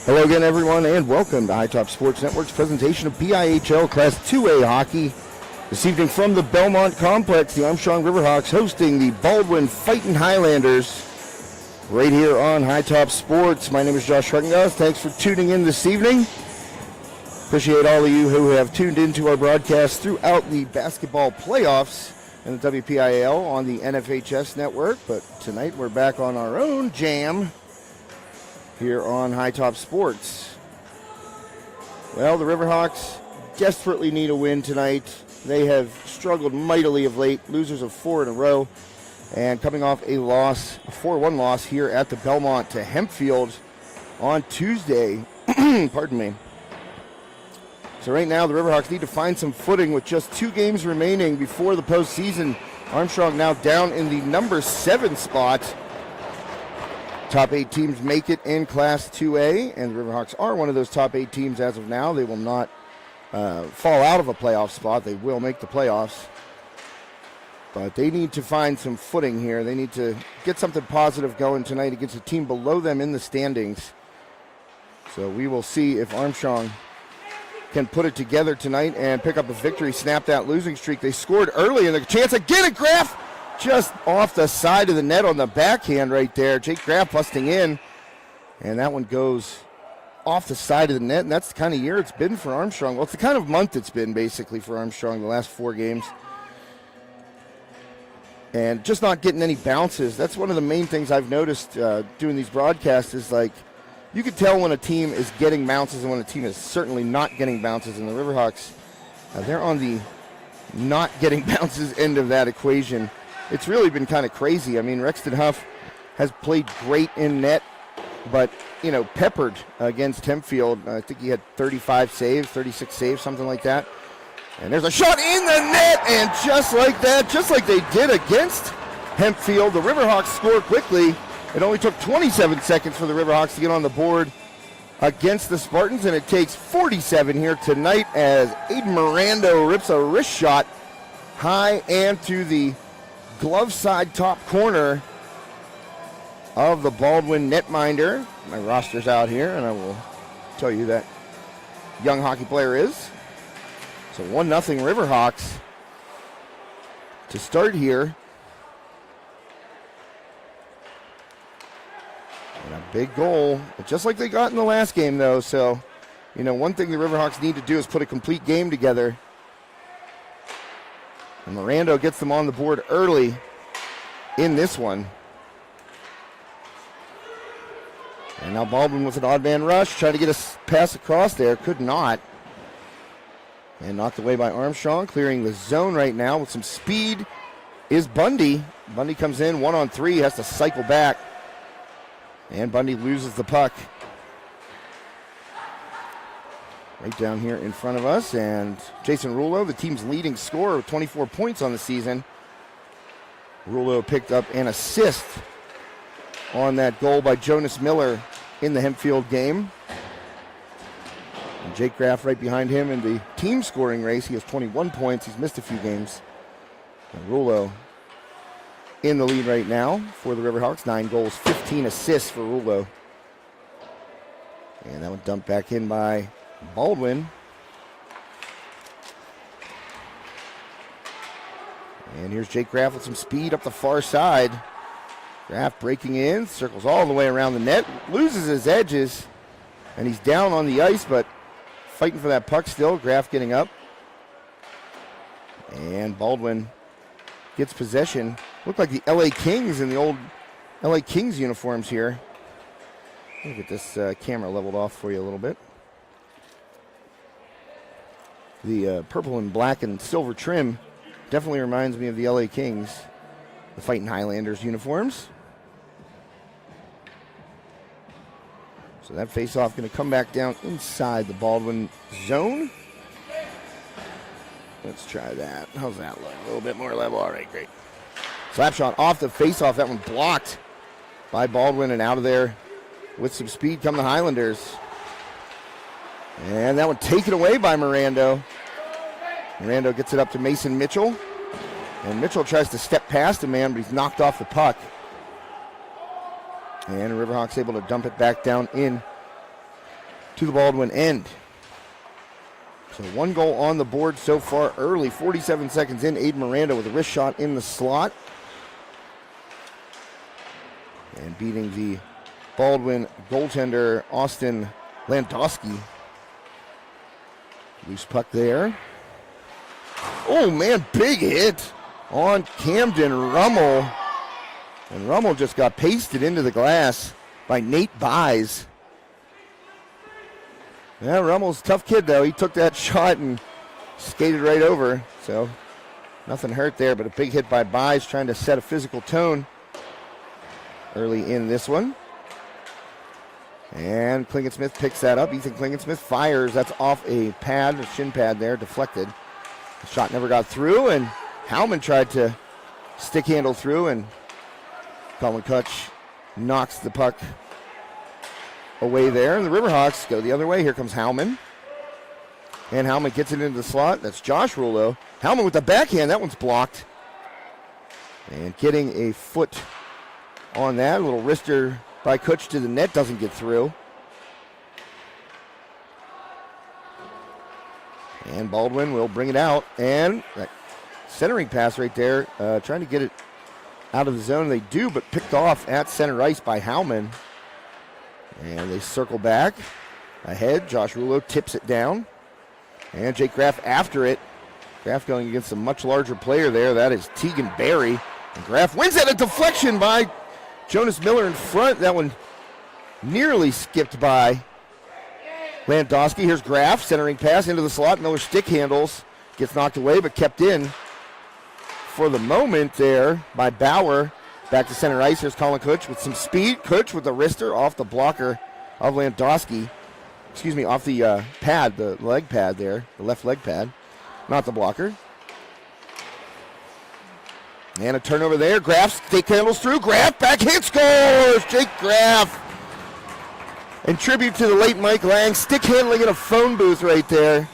Hello again, everyone, and welcome to High Top Sports Network's presentation of PIHL Class 2A hockey. This evening from the Belmont Complex, the Armstrong Riverhawks hosting the Baldwin Fighting Highlanders right here on High Top Sports. My name is Josh Schreckengoss. Thanks for tuning in this evening. Appreciate all of you who have tuned into our broadcast throughout the basketball playoffs and the WPIHL on the NFHS network. But tonight we're back on our own jam here on High Top Sports. Well, the Riverhawks desperately need a win tonight. They have struggled mightily of late, losers of 4 in a row, and coming off a loss, a 4-1 loss here at the Belmont to Hempfield on Tuesday. Pardon me. So right now the Riverhawks need to find some footing with just 2 games remaining before the postseason. Armstrong now down in the number 7 spot. Top 8 teams make it in Class 2A, and the Riverhawks are one of those top 8 teams as of now. They will not fall out of a playoff spot. They will make the playoffs. But they need to find some footing here. They need to get something positive going tonight against a team below them in the standings. So we will see if Armstrong can put it together tonight and pick up a victory, snap that losing streak. They scored early, and the chance again at Graff, just off the side of the net on the backhand right there. Jake Graff busting in, and that one goes off the side of the net, and that's the kind of year it's been for Armstrong. Well, it's the kind of month it's been basically for Armstrong the last 4 games. And just not getting any bounces. That's one of the main things I've noticed doing these broadcasts is, like, you can tell when a team is getting bounces and when a team is certainly not getting bounces. And the Riverhawks, they're on the not getting bounces end of that equation. It's really been kind of crazy. I mean, Rexton Huff has played great in net, but, you know, peppered against Hempfield. I think he had 35 saves, 36 saves, something like that. And there's a shot in the net, and just like that, just like they did against Hempfield, the Riverhawks score quickly. It only took 27 seconds for the Riverhawks to get on the board against the Spartans, and it takes 47 here tonight as Aiden Mirando rips a wrist shot high and to the glove side top corner of the Baldwin netminder. My roster's out here, and I will tell you that young hockey player is. So 1-0 Riverhawks to start here. And a big goal, just like they got in the last game, though. So, you know, one thing the Riverhawks need to do is put a complete game together. And Mirando gets them on the board early in this one. And now Baldwin with an odd man rush, trying to get a pass across there, could not. And knocked away by Armstrong, clearing the zone right now with some speed is Bundy. Bundy comes in 1-on-3, has to cycle back. And Bundy loses the puck. Right down here in front of us. And Jason Rulo, the team's leading scorer with 24 points on the season. Rulo picked up an assist on that goal by Jonas Miller in the Hempfield game. And Jake Graff right behind him in the team scoring race. He has 21 points. He's missed a few games. And Rulo in the lead right now for the Riverhawks. 9 goals, 15 assists for Rulo. And that one dumped back in by Baldwin. And here's Jake Graff with some speed up the far side. Graff breaking in, circles all the way around the net, loses his edges, and he's down on the ice, but fighting for that puck still. Graff getting up. And Baldwin gets possession. Look like the LA Kings in the old LA Kings uniforms here. Let me get this camera leveled off for you a little bit. The purple and black and silver trim definitely reminds me of the LA Kings, the Fighting Highlanders uniforms. So that face-off going to come back down inside the Baldwin zone. Let's try that. How's that look? A little bit more level. All right, great. Slap shot off the face-off. That one blocked by Baldwin, and out of there with some speed come the Highlanders. And that one taken away by Mirando. Mirando gets it up to Mason Mitchell. And Mitchell tries to step past a man, but he's knocked off the puck. And Riverhawks able to dump it back down in to the Baldwin end. So 1 goal on the board so far early. 47 seconds in, Aiden Miranda with a wrist shot in the slot. And beating the Baldwin goaltender, Austin Landowski. Loose puck there. Oh, man, big hit on Camden Rummel. And Rummel just got pasted into the glass by Nate Buys. Yeah, Rummel's a tough kid, though. He took that shot and skated right over. So nothing hurt there, but a big hit by Buys trying to set a physical tone early in this one. And Klingensmith picks that up. Ethan Klingensmith fires. That's off a pad, a shin pad there, deflected. The shot never got through, and Howman tried to stick handle through, and Colin Kutch knocks the puck away there. And the Riverhawks go the other way. Here comes Howman. And Howman gets it into the slot. That's Josh Rouleau. Howman with the backhand. That one's blocked. And getting a foot on that. A little wrister by Kutch to the net. Doesn't get through. And Baldwin will bring it out. And that centering pass right there. Trying to get it out of the zone. They do, but picked off at center ice by Howman. And they circle back. Ahead. Josh Rouleau tips it down. And Jake Graff after it. Graff going against a much larger player there. That is Tegan Berry. And Graff wins at a deflection by Jonas Miller in front. That one nearly skipped by Landowski. Here's Graff, centering pass into the slot. Miller stick handles. Gets knocked away, but kept in for the moment there by Bauer. Back to center ice. Here's Colin Kutch with some speed. Kutch with the wrister off the blocker of Landowski. Excuse me, off the pad, the leg pad there, the left leg pad, not the blocker. And a turnover there. Graff stick handles through. Graff backhand scores. Jake Graff. And tribute to the late Mike Lang, stick handling in a phone booth right there.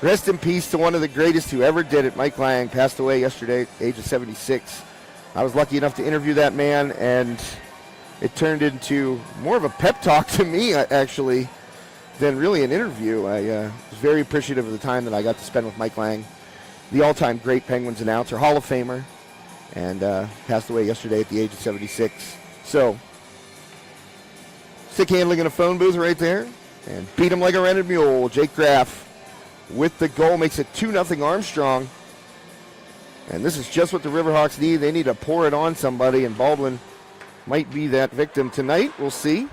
Rest in peace to one of the greatest who ever did it. Mike Lang passed away yesterday at the age of 76. I was lucky enough to interview that man, and it turned into more of a pep talk to me, actually, than really an interview. I was very appreciative of the time that I got to spend with Mike Lang, the all-time great Penguins announcer, Hall of Famer, and passed away yesterday at the age of 76. So, stick handling in a phone booth right there, and beat him like a rented mule. Jake Graff with the goal makes it 2-0 Armstrong. And this is just what the Riverhawks need. They need to pour it on somebody, and Baldwin might be that victim tonight. We'll see.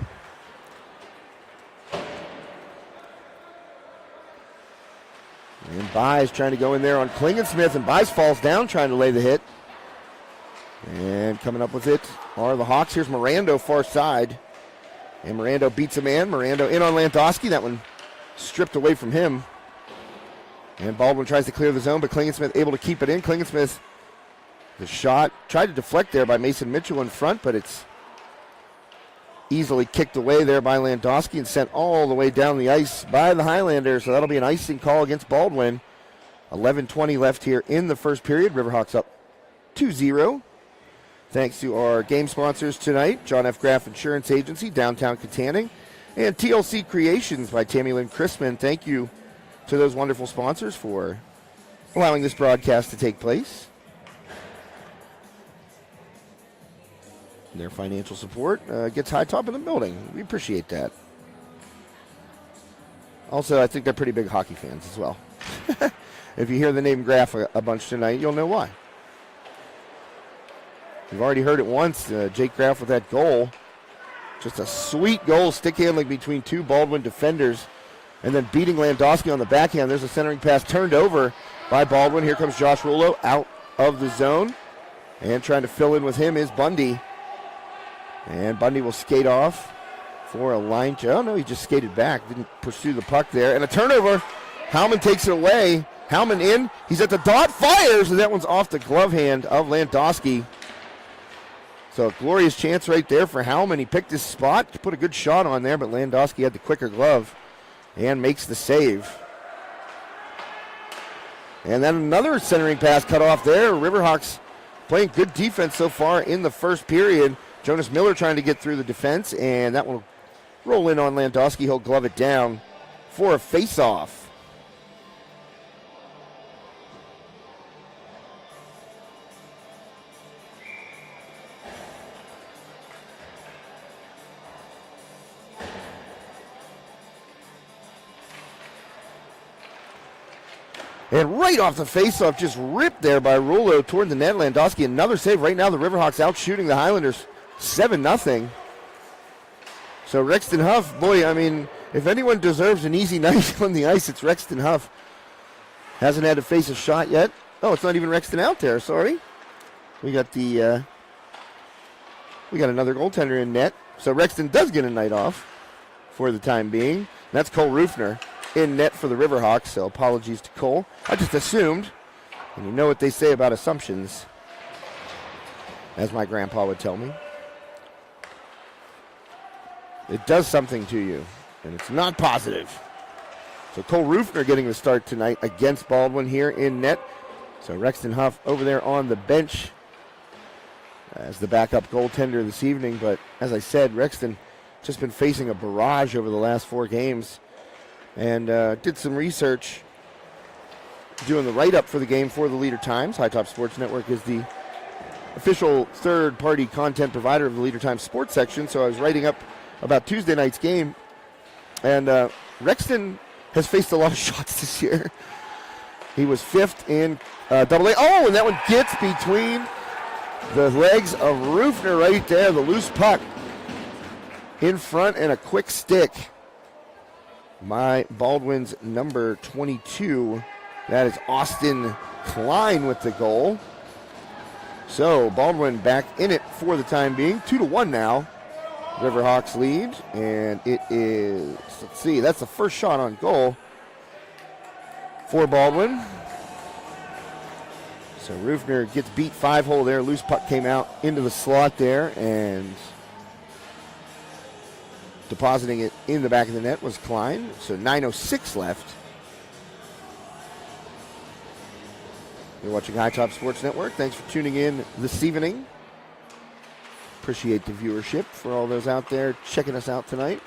And Buys trying to go in there on Klingensmith, and Buys falls down trying to lay the hit. And coming up with it are the Hawks. Here's Mirando far side. And Mirando beats a man. Mirando in on Landowski. That one stripped away from him. And Baldwin tries to clear the zone, but Klingensmith able to keep it in. Klingensmith, the shot, tried to deflect there by Mason Mitchell in front, but it's easily kicked away there by Landowski and sent all the way down the ice by the Highlanders. So that'll be an icing call against Baldwin. 11:20 left here in the first period. Riverhawks up 2-0. Thanks to our game sponsors tonight, John F. Graff Insurance Agency, Downtown Katanning, and TLC Creations by Tammy Lynn Chrisman. Thank you to those wonderful sponsors for allowing this broadcast to take place. Their financial support gets High Top in the building. We appreciate that. Also, I think they're pretty big hockey fans as well. If you hear the name Graff a bunch tonight, you'll know why. You've already heard it once, Jake Graff with that goal. Just a sweet goal, stick handling between two Baldwin defenders, and then beating Landowski on the backhand. There's a centering pass turned over by Baldwin. Here comes Josh Rouleau out of the zone. And trying to fill in with him is Bundy. And Bundy will skate off for a line. Oh, no, he just skated back. Didn't pursue the puck there. And a turnover. Howman takes it away. Howman in. He's at the dot. Fires. And that one's off the glove hand of Landowski. So a glorious chance right there for Howman. He picked his spot to put a good shot on there, but Landowski had the quicker glove and makes the save. And then another centering pass cut off there. Riverhawks playing good defense so far in the first period. Jonas Miller trying to get through the defense, and that will roll in on Landowski. He'll glove it down for a face-off. And right off the faceoff, just ripped there by Rulo toward the net. Landowski, another save. Right now, the Riverhawks out shooting the Highlanders 7-0. So Rexton Huff, boy, I mean, if anyone deserves an easy night on the ice, it's Rexton Huff. Hasn't had to face a shot yet. Oh, it's not even Rexton out there, sorry. We got another goaltender in net. So Rexton does get a night off for the time being. That's Cole Rufner in net for the Riverhawks, so apologies to Cole. I just assumed, and you know what they say about assumptions, as my grandpa would tell me. It does something to you, and it's not positive. So Cole Rufner getting the start tonight against Baldwin here in net. So Rexton Huff over there on the bench as the backup goaltender this evening. But as I said, Rexton just been facing a barrage over the last 4 games. And did some research doing the write-up for the game for the Leader Times. High Top Sports Network is the official third-party content provider of the Leader Times sports section. So I was writing up about Tuesday night's game. And Rexton has faced a lot of shots this year. He was 5th in AA. Oh, and that one gets between the legs of Rufner right there. The loose puck in front and a quick stick. My Baldwin's number 22. That is Austin Klein with the goal. So Baldwin back in it for the time being. 2-1 now. Riverhawks lead. And it is, let's see, that's the first shot on goal for Baldwin. So Rufner gets beat 5-hole there. Loose puck came out into the slot there, and depositing it in the back of the net was Klein. So 9:06 left. You're watching High Top Sports Network. Thanks for tuning in this evening. Appreciate the viewership for all those out there checking us out tonight.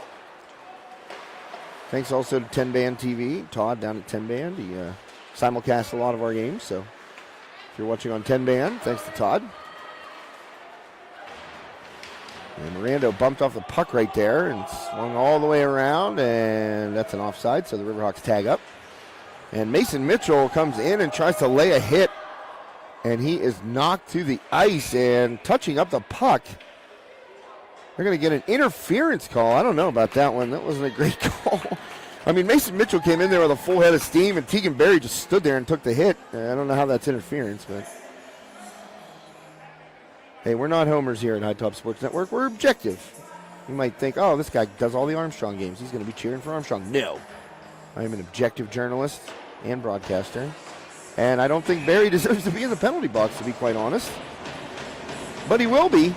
Thanks also to 10 Band TV. Todd down at 10 Band. He simulcasts a lot of our games. So if you're watching on 10 Band, thanks to Todd. And Mirando bumped off the puck right there and swung all the way around, and that's an offside, so the Riverhawks tag up. And Mason Mitchell comes in and tries to lay a hit, and he is knocked to the ice and touching up the puck. They're going to get an interference call. I don't know about that one. That wasn't a great call. I mean, Mason Mitchell came in there with a full head of steam, and Tegan Berry just stood there and took the hit. I don't know how that's interference, but hey, we're not homers here at High Top Sports Network. We're objective. You might think, oh, this guy does all the Armstrong games. He's going to be cheering for Armstrong. No. I am an objective journalist and broadcaster. And I don't think Berry deserves to be in the penalty box, to be quite honest. But he will be.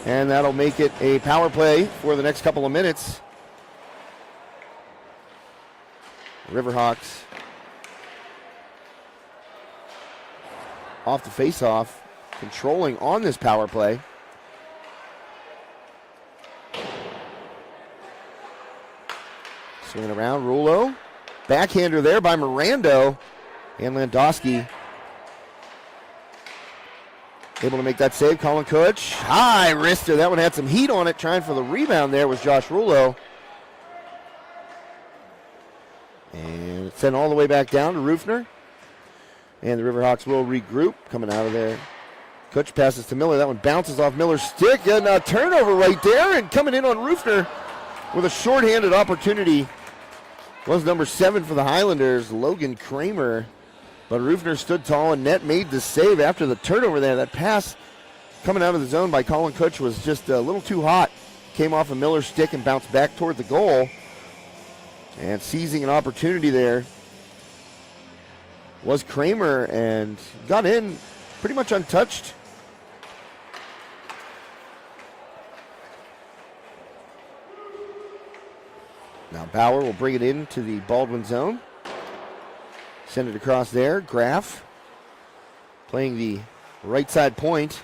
And that'll make it a power play for the next couple of minutes. Riverhawks off the face-off. Controlling on this power play. Swinging around, Rulo. Backhander there by Mirando. And Landowski able to make that save. Colin Kutch. High wrister. That one had some heat on it. Trying for the rebound there was Josh Rulo. And it's sent all the way back down to Rufner. And the Riverhawks will regroup coming out of there. Kutch passes to Miller. That one bounces off Miller's stick. And a turnover right there. And coming in on Rufner with a shorthanded opportunity was number 7 for the Highlanders, Logan Kramer. But Rufner stood tall and net made the save after the turnover there. That pass coming out of the zone by Colin Kutch was just a little too hot. Came off of Miller's stick and bounced back toward the goal. And seizing an opportunity there was Kramer and got in pretty much untouched. Now Bauer will bring it into the Baldwin zone. Send it across there. Graff playing the right side point.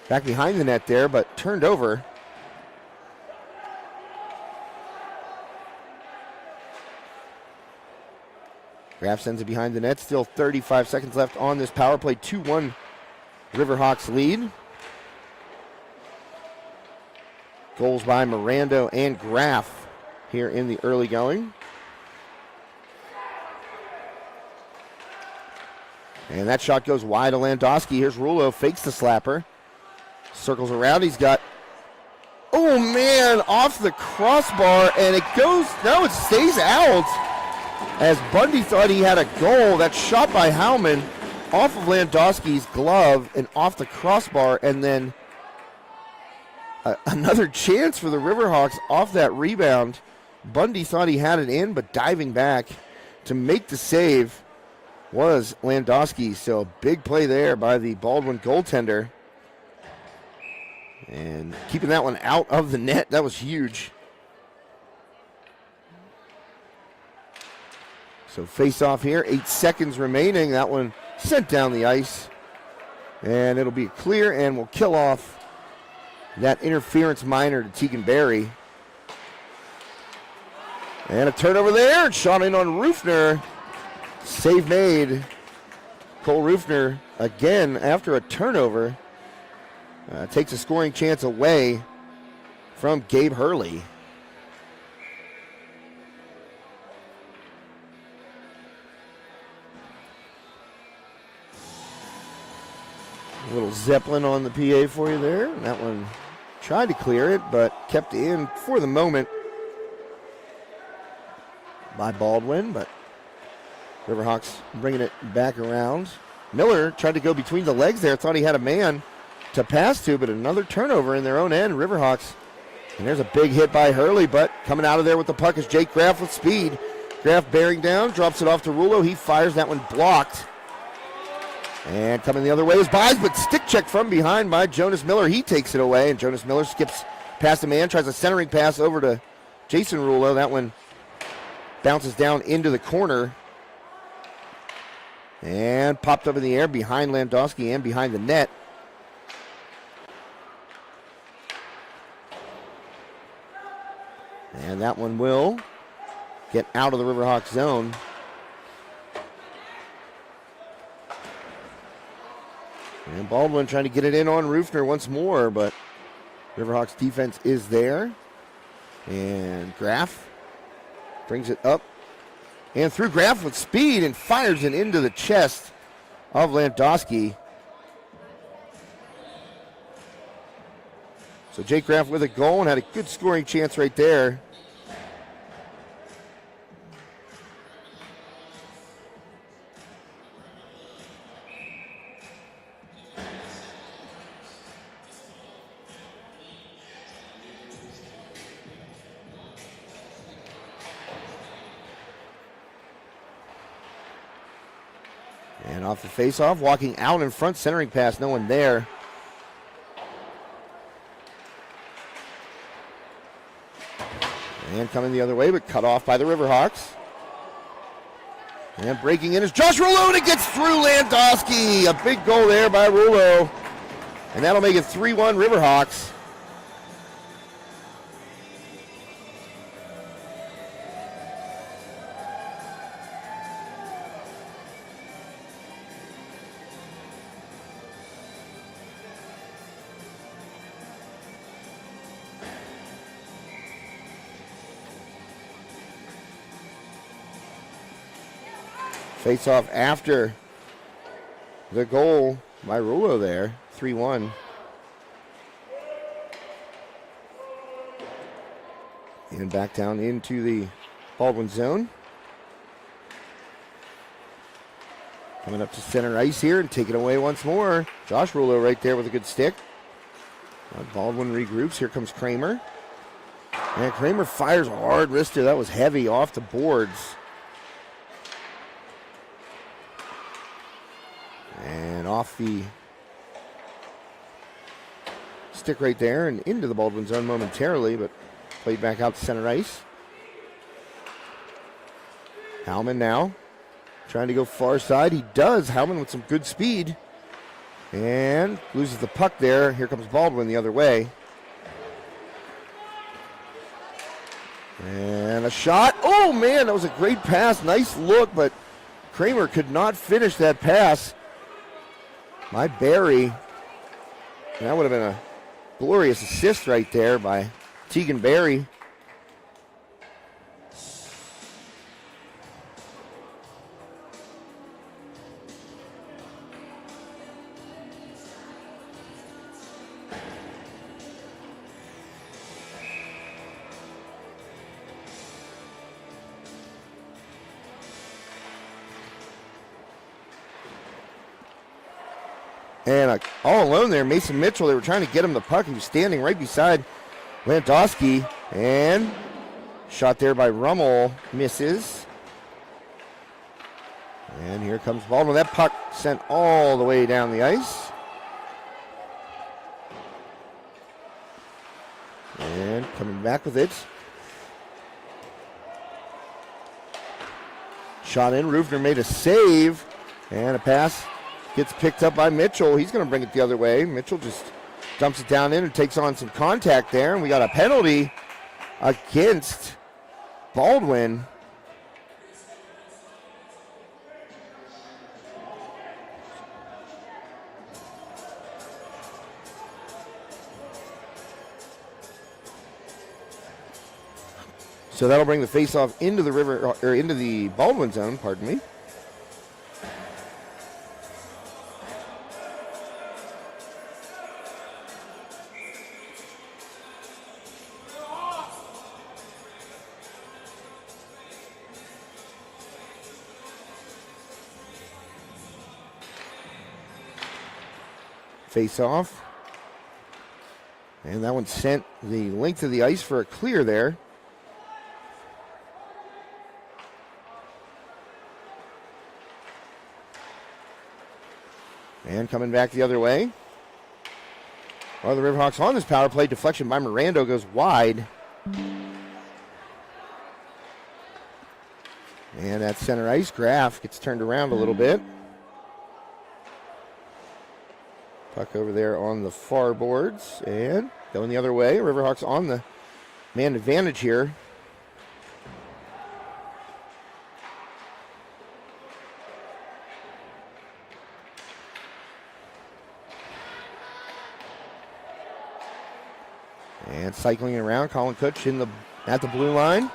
back behind the net there, but turned over. Graff sends it behind the net. Still 35 seconds left on this power play. 2-1 Riverhawks lead. Goals by Miranda and Graff here in the early going. And that shot goes wide to Landowski. Here's Rulo, fakes the slapper. Circles around, he's got, oh man, off the crossbar, and it goes, no, it stays out. As Bundy thought he had a goal, that shot by Howman off of Landowski's glove and off the crossbar, and then another chance for the Riverhawks off that rebound. Bundy thought he had it in, but diving back to make the save was Landowski. So a big play there by the Baldwin goaltender. And keeping that one out of the net, that was huge. So face off here, 8 seconds remaining. That one sent down the ice. And it'll be clear and will kill off that interference minor to Tegan Berry. And a turnover there, and shot in on Rufner. Save made. Cole Rufner again after a turnover. Takes a scoring chance away from Gabe Hurley. A little Zeppelin on the PA for you there. That one tried to clear it, but kept in for the moment by Baldwin, but Riverhawks bringing it back around. Miller tried to go between the legs there, thought he had a man to pass to, but another turnover in their own end, Riverhawks. And there's a big hit by Hurley, but coming out of there with the puck is Jake Graff with speed. Graff bearing down, drops it off to Rulo. He fires, that one blocked. And coming the other way is Byes, but stick check from behind by Jonas Miller. He takes it away, and Jonas Miller skips past the man, tries a centering pass over to Jason Rulo. That one bounces down into the corner and popped up in the air behind Landowski and behind the net. And that one will get out of the Riverhawks zone. And Baldwin trying to get it in on Rufner once more, but Riverhawks defense is there. And Graff brings it up and through Graff with speed and fires it into the chest of Landowski. So Jake Graff with a goal and had a good scoring chance right there. And off the face-off, walking out in front, centering pass, no one there. And coming the other way, but cut off by the Riverhawks. And breaking in is Josh Rulo, and it gets through Landowski. A big goal there by Rulo. And that'll make it 3-1 Riverhawks. Face off after the goal by Rulo there, 3-1. And back down into the Baldwin zone. Coming up to center ice here and taking it away once more. Josh Rulo right there with a good stick. Baldwin regroups. Here comes Kramer. And Kramer fires a hard wrister. That was heavy off the boards. And off the stick right there and into the Baldwin zone momentarily, but played back out to center ice. Howman now trying to go far side. He does. Howman with some good speed. And loses the puck there. Here comes Baldwin the other way. And a shot. Oh, man, that was a great pass. Nice look, but Kramer could not finish that pass. My Barry. That would have been a glorious assist right there by Tegan Barry. And all alone there, Mason Mitchell, they were trying to get him the puck. He was standing right beside Landowski. And shot there by Rummel, misses. And here comes Baldwin. That puck sent all the way down the ice. And coming back with it. Shot in, Rufner made a save. And a pass gets picked up by Mitchell. He's going to bring it the other way. Mitchell just dumps it down in and takes on some contact there. And we got a penalty against Baldwin. So that'll bring the face-off into the into the Baldwin zone, pardon me. Face off. And that one sent the length of the ice for a clear there. And coming back the other way. Well, the Riverhawks on this power play. Deflection by Mirando goes wide. And at center ice, Graff gets turned around a little bit. Puck over there on the far boards and going the other way. Riverhawks on the man advantage here. And cycling around, Colin Kutch at the blue line.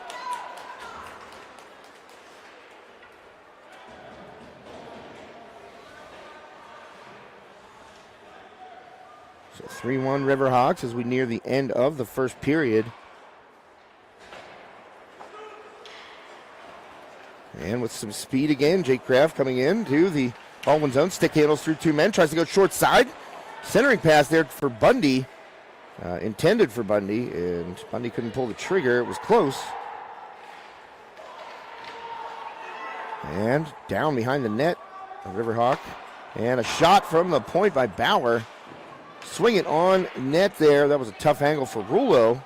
So 3-1 Riverhawks as we near the end of the first period. And with some speed again, Jake Graff coming in to the Baldwin zone. Stick handles through two men, tries to go short side. Centering pass there for Bundy. Intended for Bundy, and Bundy couldn't pull the trigger. It was close. And down behind the net, a Riverhawk. And a shot from the point by Bauer. Swing it on net there. That was a tough angle for Rulo.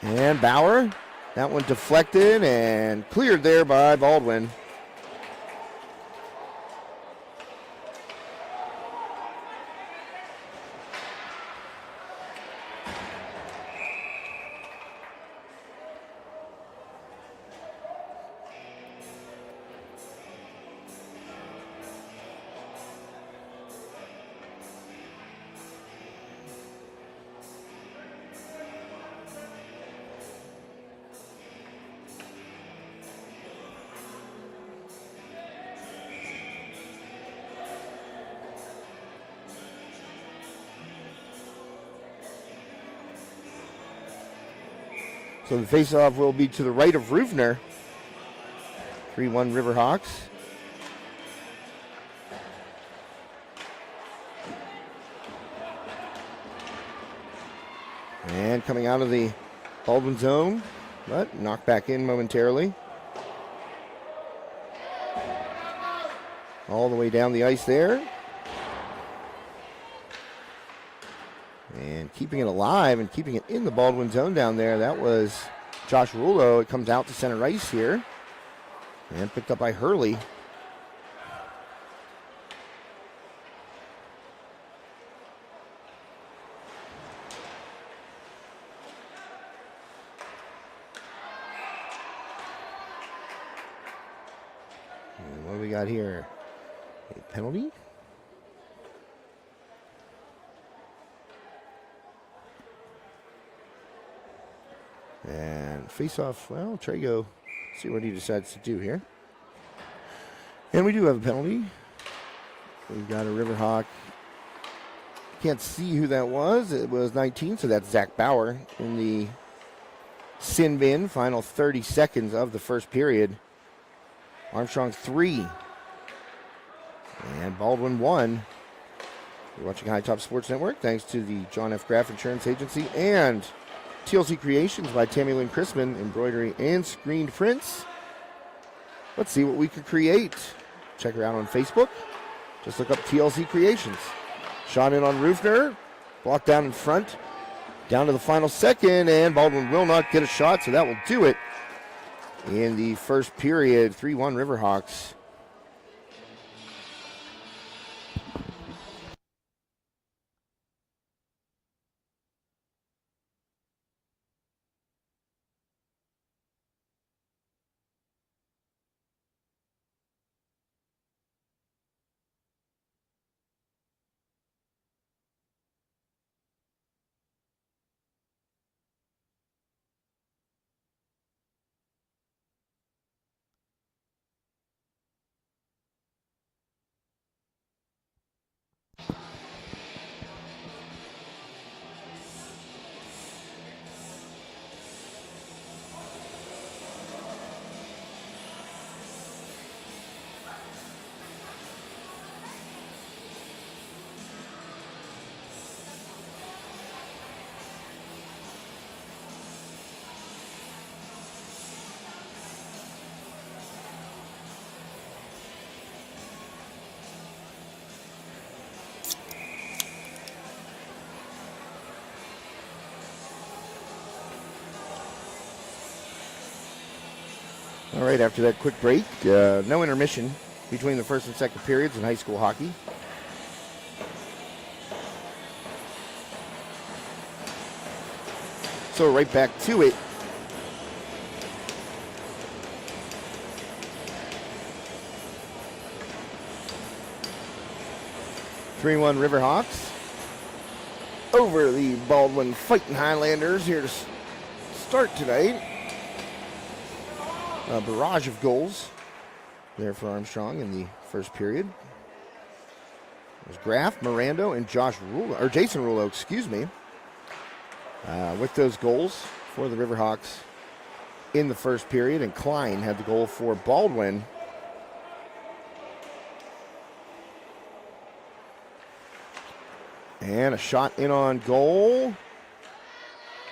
And Bauer, that one deflected and cleared there by Baldwin. So the faceoff will be to the right of Rufner. 3-1 Riverhawks. And coming out of the Baldwin zone, but knocked back in momentarily. All the way down the ice there. And keeping it alive and keeping it in the Baldwin zone down there. That was Josh Rulo. It comes out to center ice here. And picked up by Hurley. what do we got here? A penalty? And face-off, well, Trago, see what he decides to do here. And we do have a penalty. We've got a Riverhawk. Can't see who that was. It was 19, so that's Zach Bauer in the sin bin. Final 30 seconds of the first period. Armstrong 3. And Baldwin 1. You're watching High Top Sports Network thanks to the John F. Graff Insurance Agency and TLC Creations by Tammy Lynn Chrisman, embroidery and screened prints. Let's see what we could create. Check her out on Facebook. Just look up TLC Creations. Shot in on Rufner. Blocked down in front. Down to the final second, and Baldwin will not get a shot, so that will do it in the first period. 3-1 Riverhawks. All right, after that quick break, no intermission between the first and second periods in high school hockey. So right back to it. (3-1) Riverhawks over the Baldwin Fighting Highlanders here to start tonight. A barrage of goals there for Armstrong in the first period. There's Graff, Mirando, and Jason Rulo, excuse me, with those goals for the Riverhawks in the first period. And Klein had the goal for Baldwin. And a shot in on goal.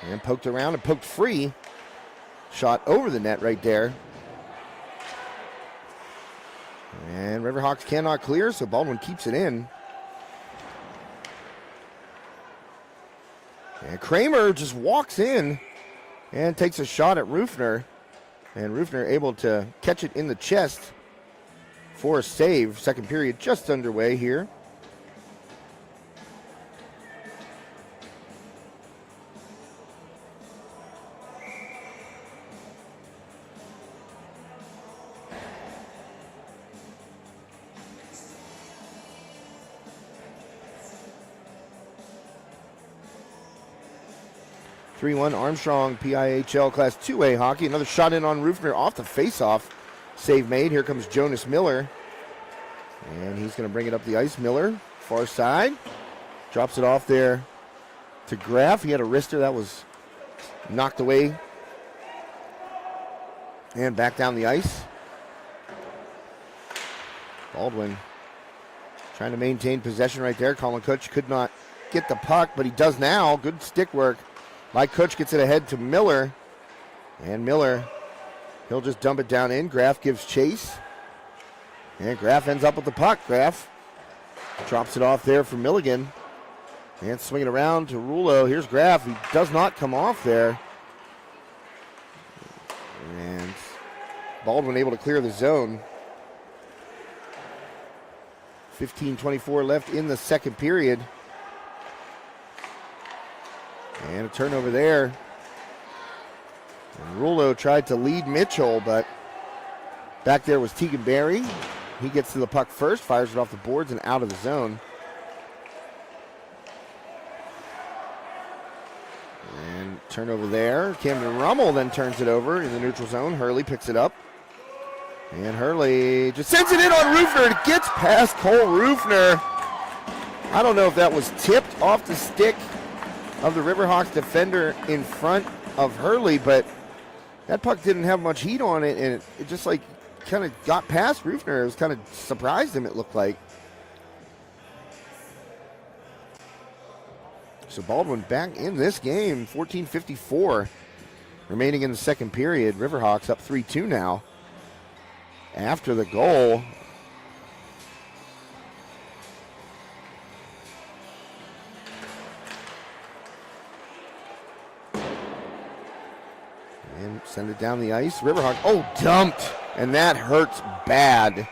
And poked around and poked free. Shot over the net right there. And Riverhawks cannot clear, so Baldwin keeps it in. And Kramer just walks in and takes a shot at Rufner. And Rufner able to catch it in the chest for a save. Second period just underway here. (3-1) Armstrong, PIHL Class 2A hockey. Another shot in on Rufner off the faceoff. Save made. Here comes Jonas Miller. And he's going to bring it up the ice. Miller, far side. Drops it off there to Graff. He had a wrister that was knocked away. And back down the ice. Baldwin trying to maintain possession right there. Colin Kutch could not get the puck, but he does now. Good stick work. Mike Kutch gets it ahead to Miller. And Miller, he'll just dump it down in. Graff gives chase. And Graff ends up with the puck. Graff drops it off there for Milligan. And swinging around to Rulo. Here's Graff. He does not come off there. And Baldwin able to clear the zone. 15:24 left in the second period. And a turnover there. And Rulo tried to lead Mitchell, but back there was Tegan Berry. He gets to the puck first, fires it off the boards and out of the zone. And turnover there. Camden Rummel then turns it over in the neutral zone. Hurley picks it up. And Hurley just sends it in on Rufner. It gets past Cole Rufner. I don't know if that was tipped off the stick of the Riverhawks defender in front of Hurley, but that puck didn't have much heat on it, and it just like kind of got past Rufner. It was kind of surprised him, it looked like. So Baldwin back in this game, 14:54 remaining in the second period. Riverhawks up 3-2 now after the goal. And send it down the ice. Riverhawks, dumped. And that hurts bad.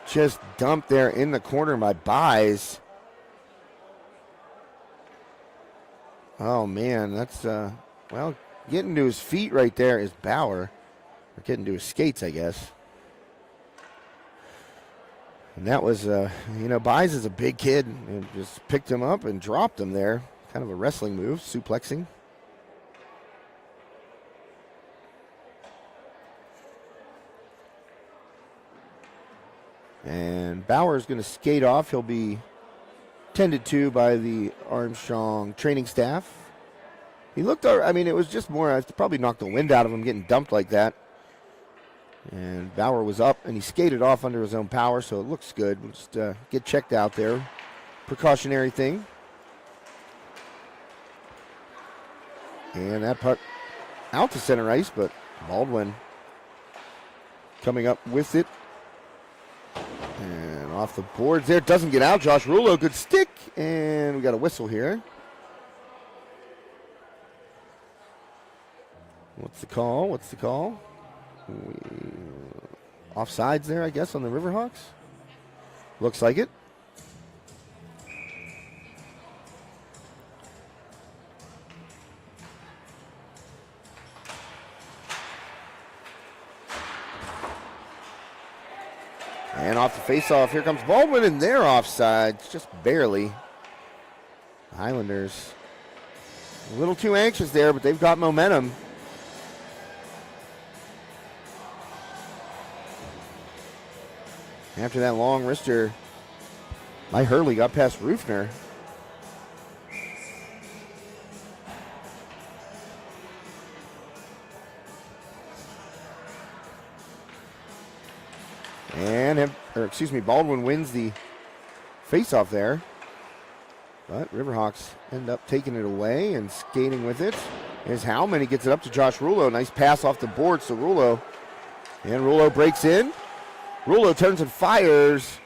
Just dumped there in the corner by Buys. Oh, man, that's, getting to his feet right there is Bauer. Or getting to his skates, I guess. And that was, Buys is a big kid. And just picked him up and dropped him there. Kind of a wrestling move, suplexing. And Bauer's going to skate off. He'll be tended to by the Armstrong training staff. He looked, it was just more, I probably knocked the wind out of him getting dumped like that. And Bauer was up, and he skated off under his own power, so it looks good. We'll just get checked out there. Precautionary thing. And that puck out to center ice, but Baldwin coming up with it. And off the boards there, doesn't get out. Josh Rulo, good stick, and we got a whistle here. What's the call? Offsides there, I guess, on the Riverhawks. Looks like it. And off the faceoff, here comes Baldwin, and they're offsides, just barely. Highlanders a little too anxious there, but they've got momentum. After that long wrister, my Hurley got past Rufner. Baldwin wins the faceoff there. But Riverhawks end up taking it away and skating with it. Here's Howman. He gets it up to Josh Rulo. Nice pass off the boards to Rulo. And Rulo breaks in. Rulo turns and fires.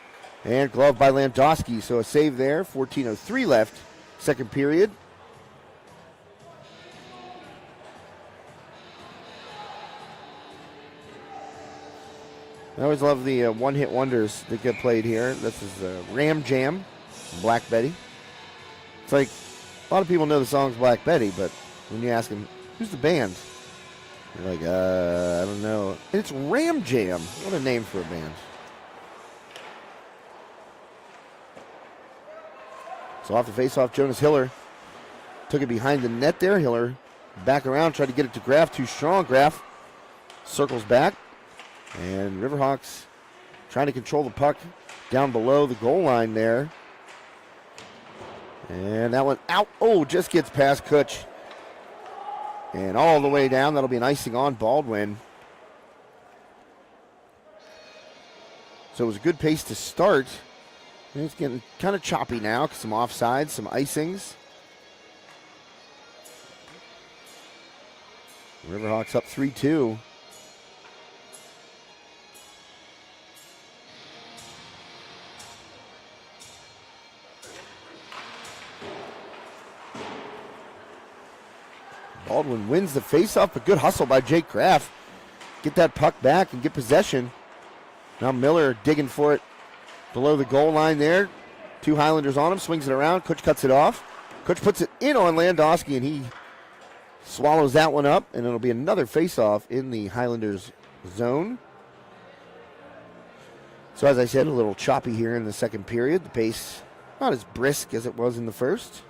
And glove by Landowski. So a save there. 14:03 left. Second period. I always love the one-hit wonders that get played here. This is Ram Jam, Black Betty. It's like a lot of people know the song's Black Betty, but when you ask them, who's the band? They're like, I don't know. And it's Ram Jam. What a name for a band. So off the face-off, Jonas Hiller took it behind the net there. Hiller back around, tried to get it to Graff. Too strong. Graff circles back. And Riverhawks trying to control the puck down below the goal line there. And that one out. Oh, just gets past Kutch. And all the way down. That'll be an icing on Baldwin. So it was a good pace to start. And it's getting kind of choppy now. Some offsides, some icings. Riverhawks up 3-2. Baldwin wins the faceoff, but good hustle by Jake Graff. Get that puck back and get possession. Now Miller digging for it below the goal line there. Two Highlanders on him, swings it around. Kutch cuts it off. Kutch puts it in on Landowski, and he swallows that one up, and it'll be another faceoff in the Highlanders zone. So as I said, a little choppy here in the second period. The pace not as brisk as it was in the first.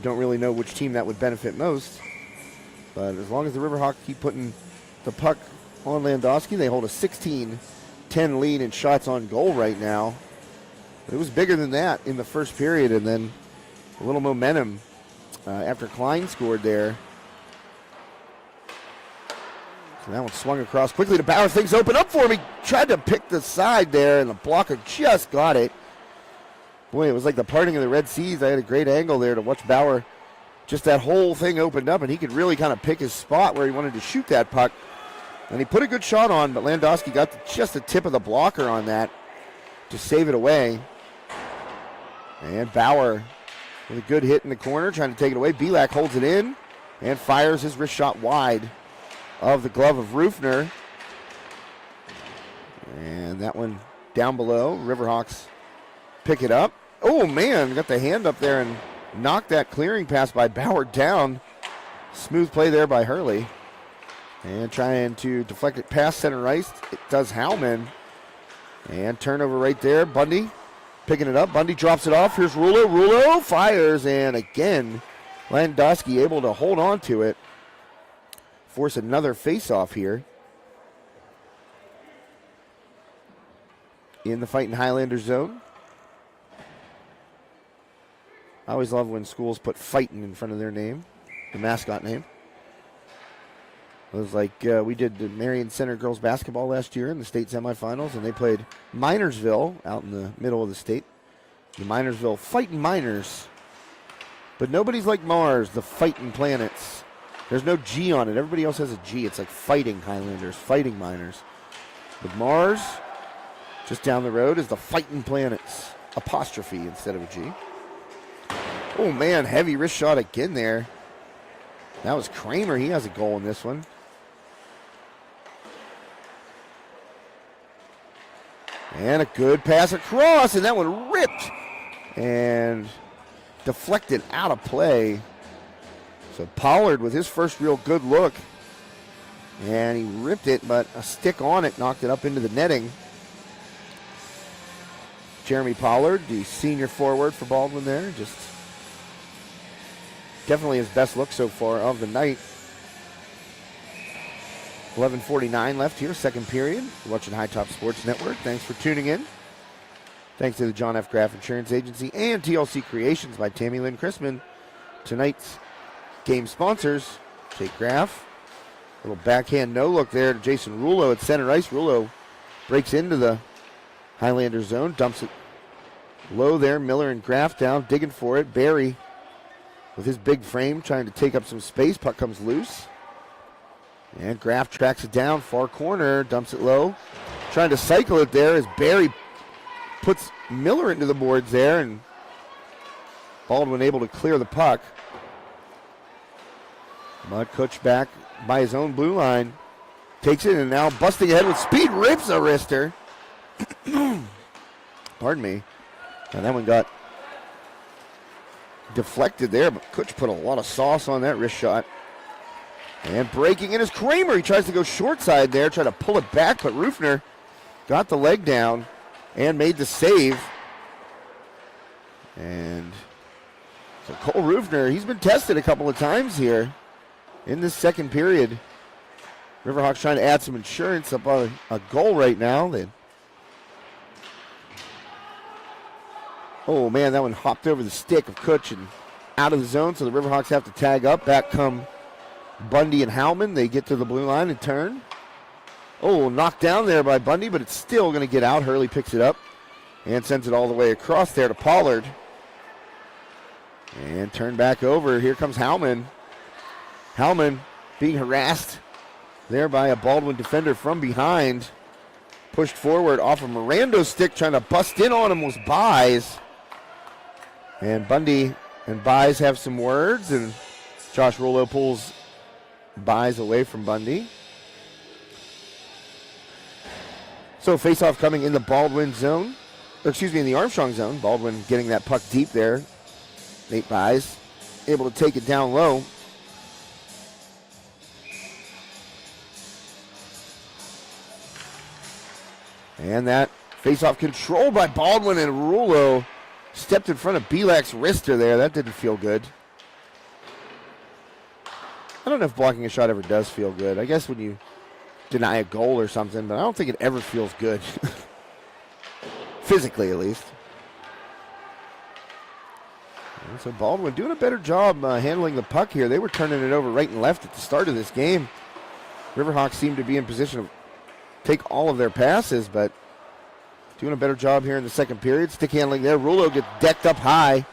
Don't really know which team that would benefit most. But as long as the Riverhawks keep putting the puck on Landowski, they hold a 16-10 lead in shots on goal right now. It was bigger than that in the first period, and then a little momentum after Klein scored there. So that one swung across quickly to Bauer. Things open up for him. He tried to pick the side there, and the blocker just got it. Boy, it was like the parting of the Red Seas. I had a great angle there to watch Bauer. Just that whole thing opened up, and he could really kind of pick his spot where he wanted to shoot that puck. And he put a good shot on, but Landowski got just the tip of the blocker on that to save it away. And Bauer with a good hit in the corner, trying to take it away. Belak holds it in and fires his wrist shot wide of the glove of Rufner. And that one down below. Riverhawks pick it up. Oh, man, got the hand up there and knocked that clearing pass by Bauer down. Smooth play there by Hurley. And trying to deflect it past center ice. It does Howman. And turnover right there. Bundy picking it up. Bundy drops it off. Here's Rulo. Rulo fires. And again, Landowski able to hold on to it. Force another face-off here. In the Fighting Highlanders zone. I always love when schools put Fightin' in front of their name, the mascot name. It was like we did the Marion Center girls basketball last year in the state semifinals, and they played Minersville out in the middle of the state. The Minersville Fightin' Miners. But nobody's like Mars, the Fightin' Planets. There's no G on it. Everybody else has a G. It's like Fighting Highlanders, Fighting Miners. But Mars, just down the road, is the Fightin' Planets. Apostrophe instead of a G. Oh, man, heavy wrist shot again there. That was Kramer. He has a goal in this one. And a good pass across, and that one ripped and deflected out of play. So Pollard with his first real good look. And he ripped it, but a stick on it knocked it up into the netting. Jeremy Pollard, the senior forward for Baldwin there, just definitely his best look so far of the night. 11:49 left here, second period. You're watching High Top Sports Network. Thanks for tuning in. Thanks to the John F. Graff Insurance Agency and TLC Creations by Tammy Lynn Chrisman. Tonight's game sponsors, Jake Graff. Little backhand no-look there to Jason Rulo at center ice. Rulo breaks into the Highlander zone, dumps it low there. Miller and Graff down, digging for it. Barry with his big frame trying to take up some space. Puck comes loose. And Graff tracks it down, far corner, dumps it low. Trying to cycle it there as Barry puts Miller into the boards there, and Baldwin able to clear the puck. Mud Kutch back by his own blue line. Takes it and now busting ahead with speed, rips a wrister. Pardon me. And that one got deflected there, but Kutch put a lot of sauce on that wrist shot. And breaking in is Kramer. He tries to go short side there, try to pull it back, but Rufner got the leg down and made the save. And so Cole Rufner, he's been tested a couple of times here in this second period. Riverhawks trying to add some insurance up on a goal right now. Oh, man, that one hopped over the stick of Kutch and out of the zone, so the Riverhawks have to tag up. Back come Bundy and Howman. They get to the blue line and turn. Oh, knocked down there by Bundy, but it's still going to get out. Hurley picks it up and sends it all the way across there to Pollard. And turn back over. Here comes Howman. Howman being harassed there by a Baldwin defender from behind. Pushed forward off of Mirando's stick, trying to bust in on him was Buys. And Bundy and Buys have some words, and Josh Rollo pulls Buys away from Bundy. So face-off coming in the Baldwin zone, in the Armstrong zone. Baldwin getting that puck deep there. Nate Buys able to take it down low. And that face-off control by Baldwin, and Rulo stepped in front of Belak's wrister there. That didn't feel good. I don't know if blocking a shot ever does feel good. I guess when you deny a goal or something, but I don't think it ever feels good. Physically, at least. And so Baldwin doing a better job handling the puck here. They were turning it over right and left at the start of this game. Riverhawks seemed to be in position to take all of their passes, but doing a better job here in the second period. Stick handling there. Rulo gets decked up high.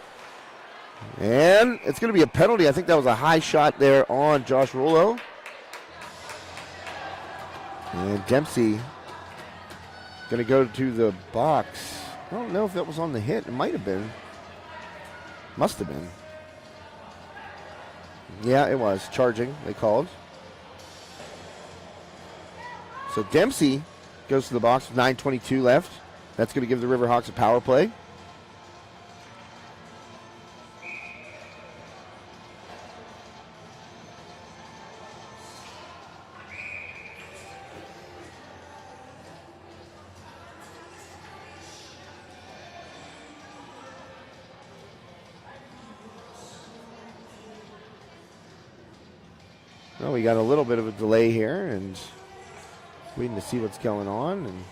And it's going to be a penalty. I think that was a high shot there on Josh Rulo. And Dempsey going to go to the box. I don't know if that was on the hit. It might have been. Must have been. Yeah, it was. Charging, they called. So Dempsey goes to the box with 9:22 left. That's going to give the Riverhawks a power play. Well, we got a little bit of a delay here and waiting to see what's going on. And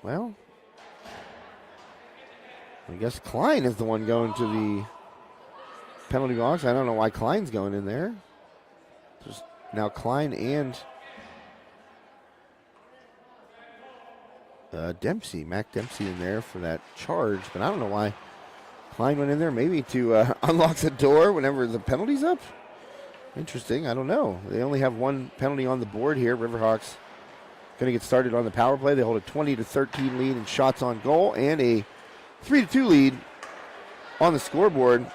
well, I guess Klein is the one going to the penalty box. I don't know why Klein's going in there. Just now Klein and Dempsey, Mac Dempsey in there for that charge, but I don't know why Klein went in there, maybe to unlock the door whenever the penalty's up. Interesting, I don't know. They only have one penalty on the board here. Riverhawks going to get started on the power play. They hold a 20-13 lead in shots on goal and a 3-2 lead on the scoreboard.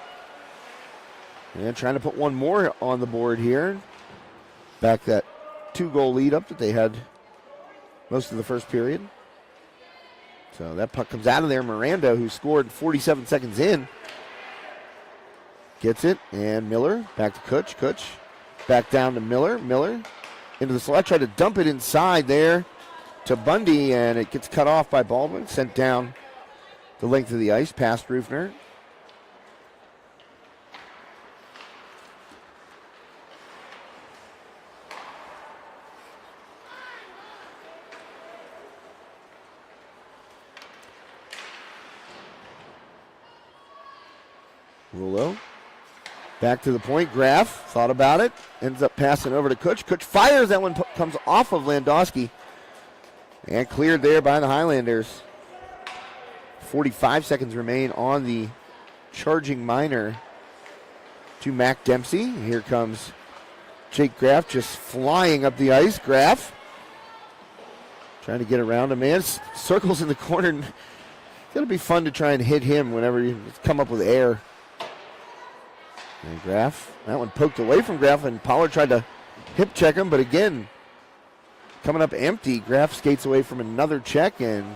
And trying to put one more on the board here. Back that 2-goal lead up that they had most of the first period. So that puck comes out of there. Miranda, who scored 47 seconds in, gets it. And Miller back to Kutch. Kutch back down to Miller. Miller into the slot. Tried to dump it inside there to Bundy, and it gets cut off by Baldwin. Sent down the length of the ice past Rufner. Rulo back to the point. Graff thought about it. Ends up passing over to Kutch. Kutch fires. That one comes off of Landowski. And cleared there by the Highlanders. 45 seconds remain on the charging minor to Mac Dempsey. Here comes Jake Graff just flying up the ice. Graff trying to get around him, man. Circles in the corner. It's going to be fun to try and hit him whenever you come up with air. And Graff, that one poked away from Graff, and Pollard tried to hip check him, but again, coming up empty. Graff skates away from another check, and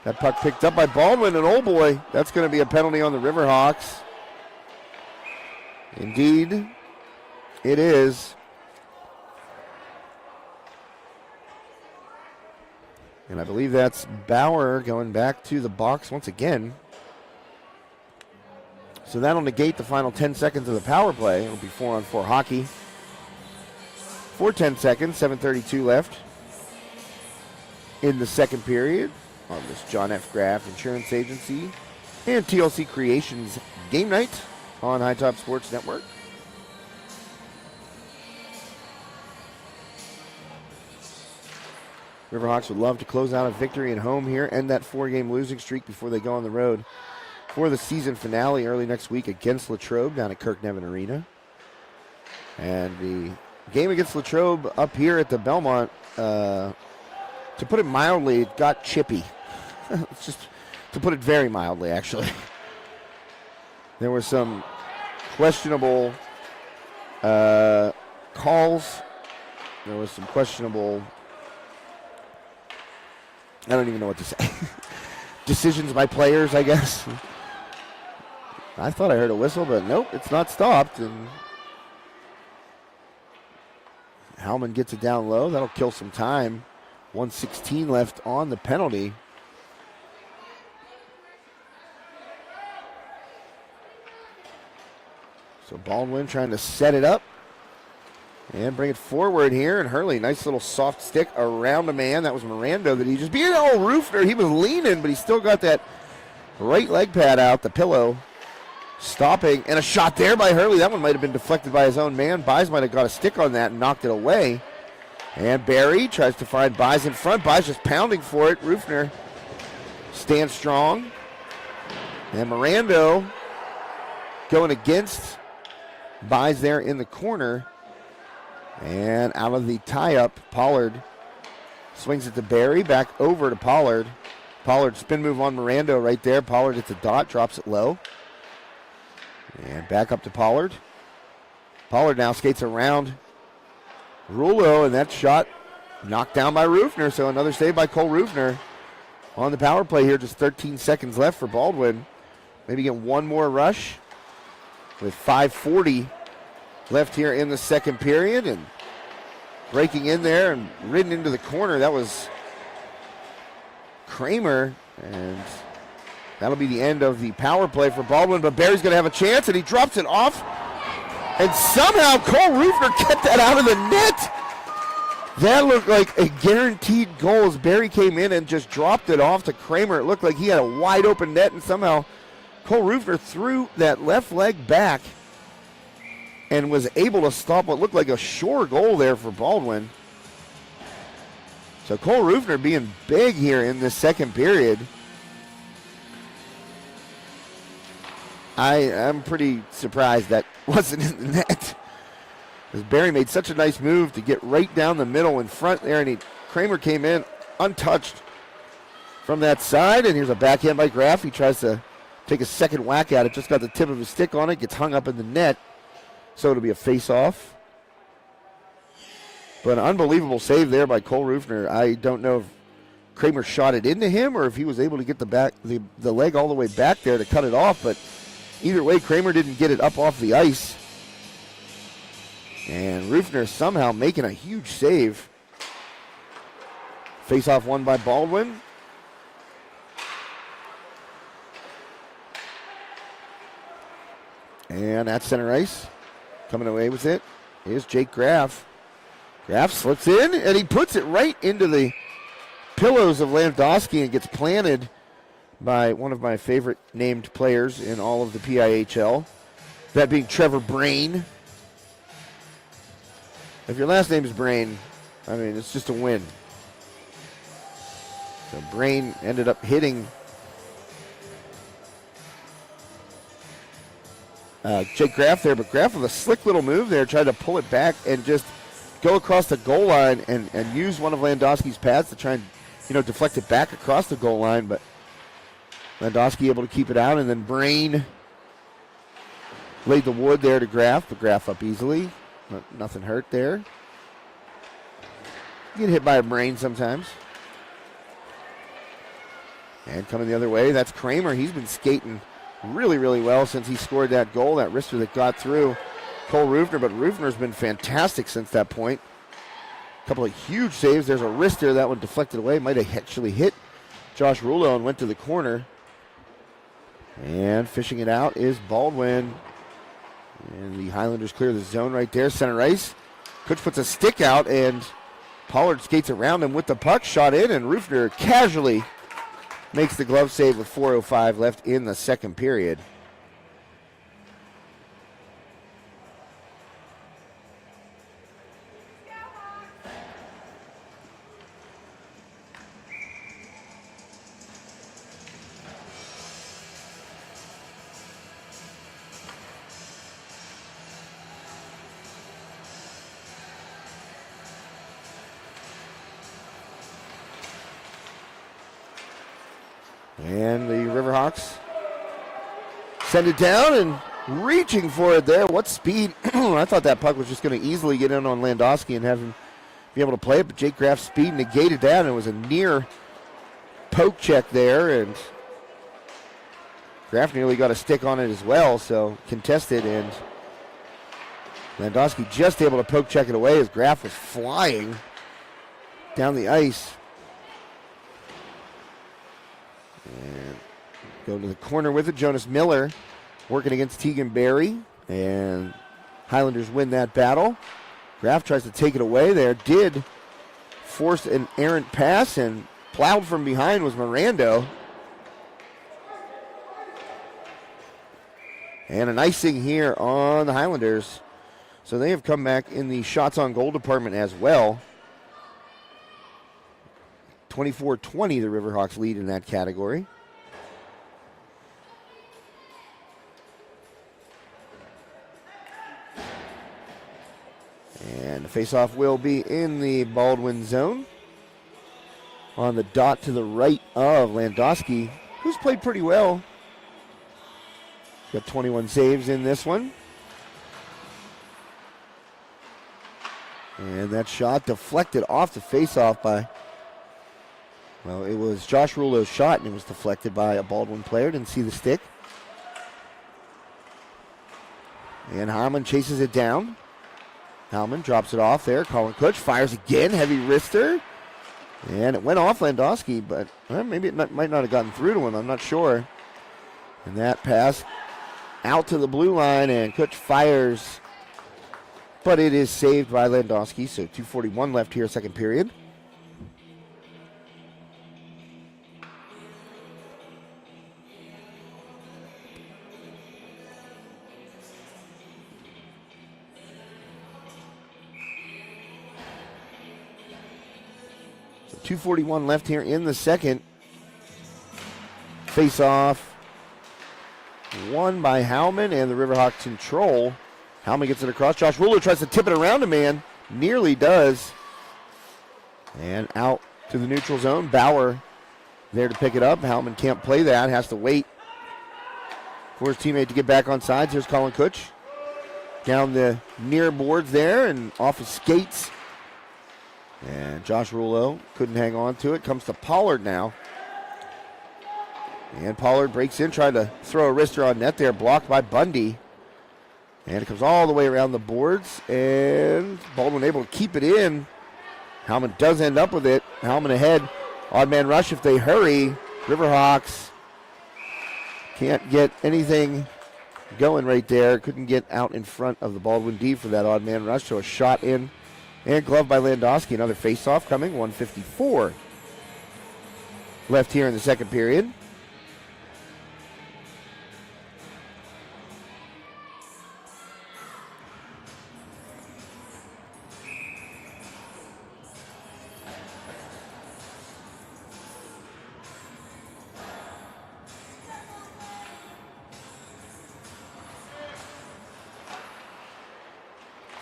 that puck picked up by Baldwin, and oh boy, that's going to be a penalty on the Riverhawks. Indeed, it is. And I believe that's Bauer going back to the box once again. So that'll negate the final 10 seconds of the power play. It'll be 4-on-4 hockey. For 10 seconds, 7:32 left in the second period on this John F. Graff Insurance Agency and TLC Creations game night on High Top Sports Network. Riverhawks would love to close out a victory at home here, end that 4-game losing streak before they go on the road for the season finale early next week against Latrobe down at Kirk Nevin Arena. And the game against Latrobe up here at the Belmont, to put it mildly, it got chippy. It's just, to put it very mildly, actually. There were some questionable calls. There was some questionable, I don't even know what to say. Decisions by players, I guess. I thought I heard a whistle, but nope, it's not stopped. And Hellman gets it down low. That'll kill some time. 1:16 left on the penalty. So Baldwin trying to set it up and bring it forward here. And Hurley, nice little soft stick around a man. That was Miranda that he just beat. Oh, Roofner, he was leaning, but he still got that right leg pad out, the pillow. Stopping, and a shot there by Hurley. That one might have been deflected by his own man. Buys might have got a stick on that and knocked it away. And Barry tries to find Buys in front. Buys just pounding for it. Roofner stands strong. And Miranda going against Buys there in the corner. And out of the tie-up, Pollard swings it to Barry. Back over to Pollard. Pollard spin move on Miranda right there. Pollard hits a dot, drops it low. And back up to Pollard. Pollard now skates around Rulo, and that shot knocked down by Roofner. So another save by Cole Roofner on the power play here. Just 13 seconds left for Baldwin. Maybe get one more rush with 5:40 left here in the second period. And breaking in there and ridden into the corner, that was Kramer. And that'll be the end of the power play for Baldwin, but Barry's going to have a chance, and he drops it off. And somehow Cole Roofner kept that out of the net. That looked like a guaranteed goal as Barry came in and just dropped it off to Kramer. It looked like he had a wide open net, and somehow Cole Roofner threw that left leg back and was able to stop what looked like a sure goal there for Baldwin. So Cole Roofner being big here in this second period. I'm pretty surprised that wasn't in the net. Because Barry made such a nice move to get right down the middle in front there, and Kramer came in untouched from that side, and here's a backhand by Graff. He tries to take a second whack at it, just got the tip of his stick on it, gets hung up in the net, so it'll be a face-off. But an unbelievable save there by Cole Roofner. I don't know if Kramer shot it into him or if he was able to get the leg all the way back there to cut it off, but either way, Kramer didn't get it up off the ice. And Roofner somehow making a huge save. Face-off won by Baldwin. And at center ice, coming away with it is Jake Graff. Graff slips in, and he puts it right into the pillows of Landowski and gets planted by one of my favorite named players in all of the PIHL, that being Trevor Brain. If your last name is Brain, I mean, it's just a win. So Brain ended up hitting Jake Graff there, but Graff with a slick little move there, tried to pull it back and just go across the goal line and use one of Landowski's pads to try and, deflect it back across the goal line, but Landowski able to keep it out, and then Brain laid the wood there to Graff, but Graff up easily. Nothing hurt there. You get hit by a Brain sometimes. And coming the other way, that's Kramer. He's been skating really, really well since he scored that goal, that wrister that got through Cole Roofner, but Roofner's been fantastic since that point. A couple of huge saves. There's a wrister, that one deflected away. Might have actually hit Josh Rulo and went to the corner. And fishing it out is Baldwin. And the Highlanders clear the zone right there, center ice. Kutch puts a stick out, and Pollard skates around him with the puck, shot in, and Roofner casually makes the glove save with 4:05 left in the second period. And the Riverhawks send it down and reaching for it there. What speed. I thought that puck was just going to easily get in on Landowski and have him be able to play it, but Jake Graff's speed negated that, and it was a near poke check there, and Graff nearly got a stick on it as well, so contested, and Landowski just able to poke check it away as Graff was flying down the ice. And go to the corner with it. Jonas Miller working against Tegan Berry. And Highlanders win that battle. Graff tries to take it away there. Did force an errant pass, and plowed from behind was Mirando. And an icing here on the Highlanders. So they have come back in the shots on goal department as well. 24-20 the Riverhawks lead in that category. And the faceoff will be in the Baldwin zone. On the dot to the right of Landowski, who's played pretty well. Got 21 saves in this one. And that shot deflected off the faceoff by, well, it was Josh Rulo's shot, and it was deflected by a Baldwin player. Didn't see the stick. And Harmon chases it down. Howman drops it off there. Colin Kutch fires again. Heavy wrister. And it went off Landowski, but maybe it might not have gotten through to him. I'm not sure. And that pass out to the blue line, and Kutch fires. But it is saved by Landowski, so 2:41 left here, second period. So 2:41 left here in the second. Face off. Won by Howman, and the Riverhawks control. Howman gets it across. Josh Rulo tries to tip it around a man. Nearly does. And out to the neutral zone. Bauer there to pick it up. Howman can't play that. Has to wait for his teammate to get back on sides. Here's Colin Kutch. Down the near boards there and off his skates. And Josh Rulo couldn't hang on to it. Comes to Pollard now. And Pollard breaks in, trying to throw a wrister on net there. Blocked by Bundy. And it comes all the way around the boards, and Baldwin able to keep it in. Howman does end up with it. Howman ahead. Odd man rush if they hurry. Riverhawks can't get anything going right there. Couldn't get out in front of the Baldwin D for that odd man rush, so a shot in. And glove by Landowski. Another face-off coming, 1:54 left here in the second period.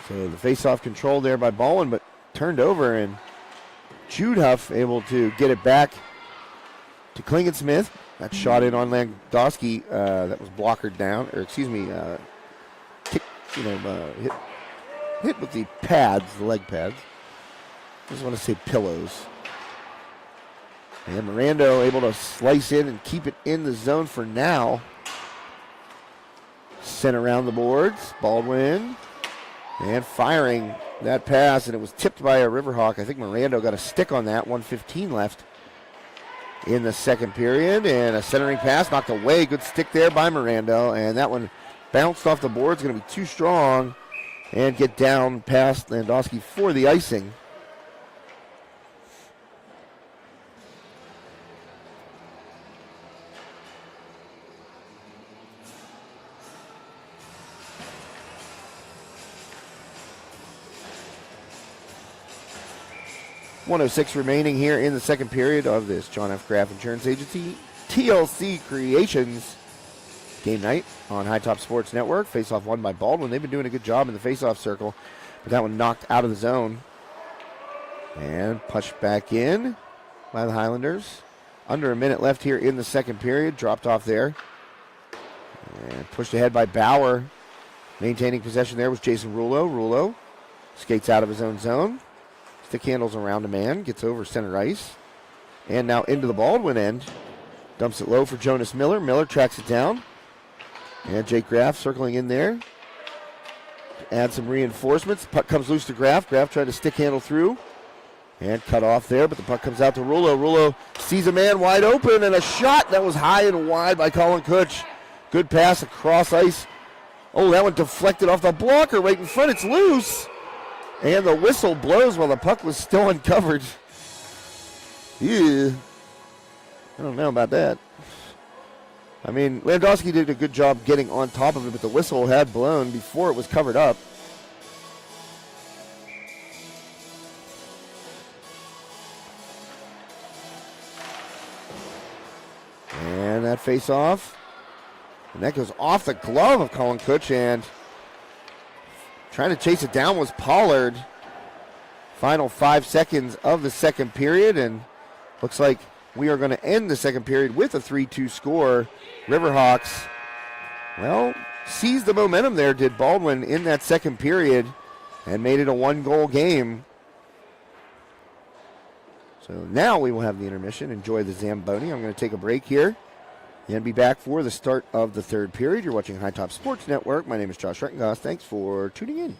So the face-off control there by Baldwin, but turned over, and Jude Huff able to get it back to Klingensmith. That shot in on Landowski. That was blockered down, or excuse me, hit with the pads, the leg pads. I just want to say pillows. And Mirando able to slice in and keep it in the zone for now. Sent around the boards. Baldwin. And firing that pass, and it was tipped by a Riverhawk. I think Mirando got a stick on that. 1:15 left in the second period. And a centering pass knocked away. Good stick there by Mirando. And that one bounced off the board. It's going to be too strong and get down past Landowski for the icing. .106 remaining here in the second period of this John F. Graff Insurance Agency TLC Creations game night on High Top Sports Network. Face-off won by Baldwin. They've been doing a good job in the face-off circle, but that one knocked out of the zone. And pushed back in by the Highlanders. Under a minute left here in the second period. Dropped off there. And pushed ahead by Bauer. Maintaining possession there was Jason Rulo. Rulo skates out of his own zone. Stick handles around a man, gets over center ice. And now into the Baldwin end. Dumps it low for Jonas Miller. Miller tracks it down. And Jake Graff circling in there. add some reinforcements. Puck comes loose to Graff. Graff tried to stick handle through and cut off there, but the puck comes out to Rullo. Rullo sees a man wide open, and a shot that was high and wide by Colin Kutch. Good pass across ice. Oh, that one deflected off the blocker right in front. It's loose. And the whistle blows while the puck was still uncovered. Yeah. I don't know about that. I mean, Landowski did a good job getting on top of it, but the whistle had blown before it was covered up. And that face off. And that goes off the glove of Colin Kutch, and trying to chase it down was Pollard. Final 5 seconds of the second period, and looks like we are going to end the second period with a 3-2 score. Riverhawks, well, seized the momentum there, did Baldwin, in that second period, and made it a one-goal game. So now we will have the intermission. Enjoy the Zamboni. I'm going to take a break here and be back for the start of the third period. You're watching High Top Sports Network. My name is Josh Rettengoss. Thanks for tuning in.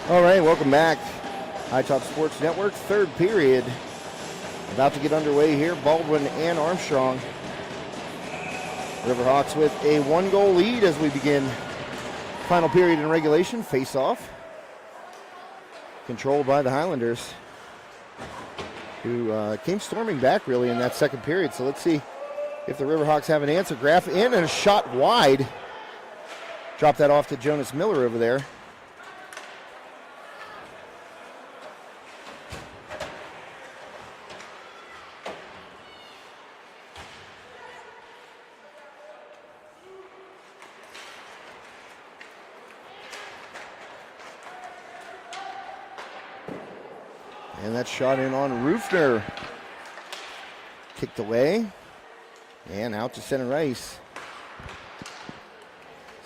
All right, welcome back. High Top Sports Network, third period. About to get underway here, Baldwin and Armstrong. Riverhawks with a 1-goal lead as we begin final period in regulation. Face-off. Controlled by the Highlanders, who came storming back really in that second period. So let's see if the Riverhawks have an answer. Graff in and a shot wide. Drop that off to Jonas Miller over there. And that shot in on Ruffner. Kicked away. And out to center ice.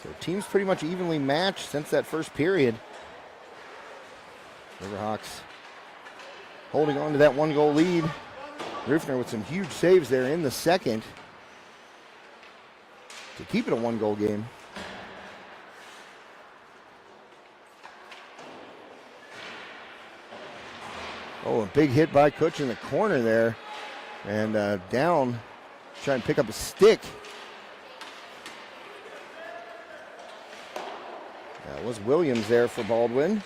So teams pretty much evenly matched since that first period. Riverhawks holding on to that 1-goal lead. Ruffner with some huge saves there in the second to keep it a 1-goal game. Oh, a big hit by Kutch in the corner there. And down, trying to pick up a stick. That was Williams there for Baldwin.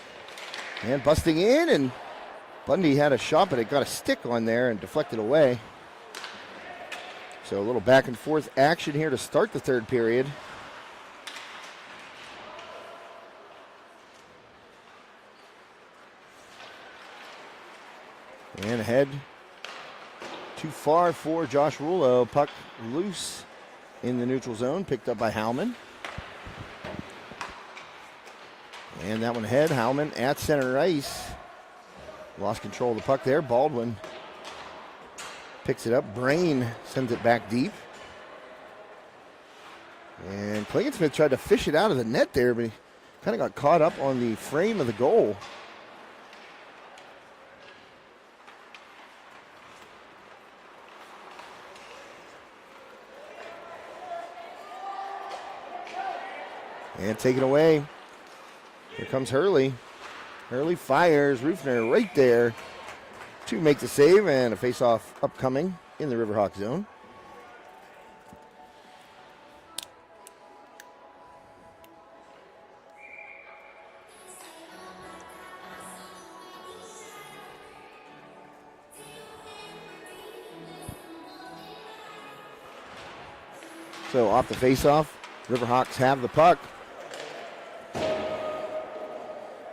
And busting in, and Bundy had a shot, but it got a stick on there and deflected away. So a little back and forth action here to start the third period. And ahead, too far for Josh Rulo. Puck loose in the neutral zone, picked up by Howman. And that one ahead, Howman at center ice. Lost control of the puck there. Baldwin picks it up. Brain sends it back deep. And Klingensmith tried to fish it out of the net there, but he kind of got caught up on the frame of the goal. And taken away. Here comes Hurley. Hurley fires. Ruffner right there to make the save, and a face-off upcoming in the Riverhawk zone. So off the face-off, Riverhawks have the puck.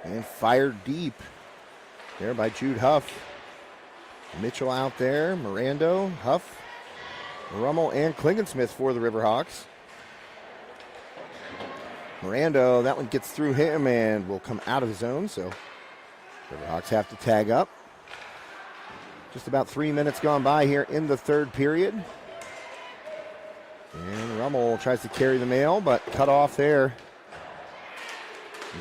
And fired deep there by Jude Huff. Mitchell out there, Mirando, Huff, Rummel, and Klingensmith for the Riverhawks. Mirando, that one gets through him and will come out of the zone, so Riverhawks have to tag up. Just about 3 minutes gone by here in the third period. And Rummel tries to carry the mail, but cut off there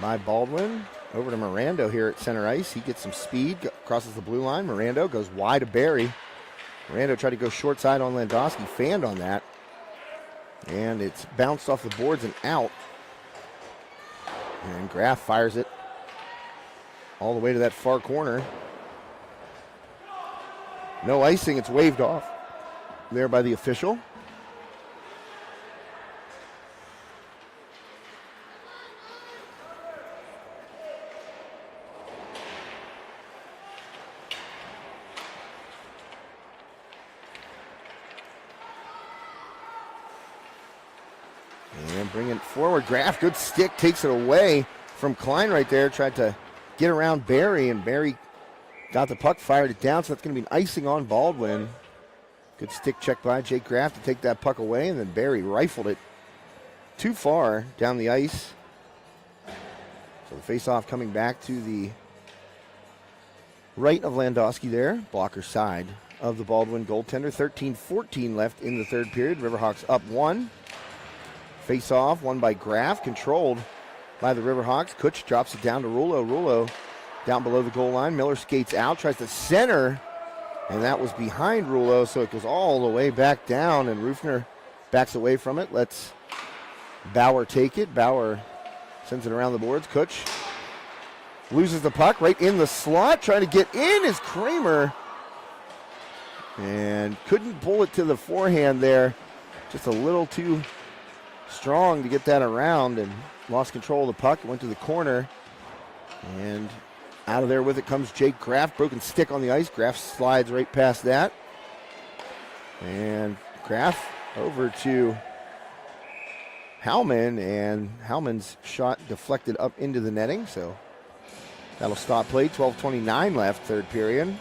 by Baldwin. Over to Mirando here at center ice. He gets some speed, crosses the blue line. Mirando goes wide to Barry. Mirando tried to go short side on Landowski, fanned on that. And it's bounced off the boards and out. And Graff fires it all the way to that far corner. No icing, it's waved off there by the official. And bring it forward. Graff, good stick, takes it away from Klein right there. Tried to get around Barry, and Barry got the puck, fired it down, so that's going to be an icing on Baldwin. Good stick check by Jake Graff to take that puck away, and then Barry rifled it too far down the ice. So the face-off coming back to the right of Landowski there, blocker side of the Baldwin goaltender. 13-14 left in the third period. Riverhawks up 1. Face-off, won by Graff, controlled by the Riverhawks. Kutch drops it down to Rulo. Rulo down below the goal line. Miller skates out, tries to center, and that was behind Rulo, so it goes all the way back down, and Ruffner backs away from it. Lets Bauer take it. Bauer sends it around the boards. Kutch loses the puck right in the slot. Trying to get in is Kramer. And couldn't pull it to the forehand there. Just a little too strong to get that around and lost control of the puck. It went to the corner. And out of there with it comes Jake Graff. Broken stick on the ice. Graff slides right past that. And Graff over to Howman. And Howman's shot deflected up into the netting. So that'll stop play. 12:29 left, third period.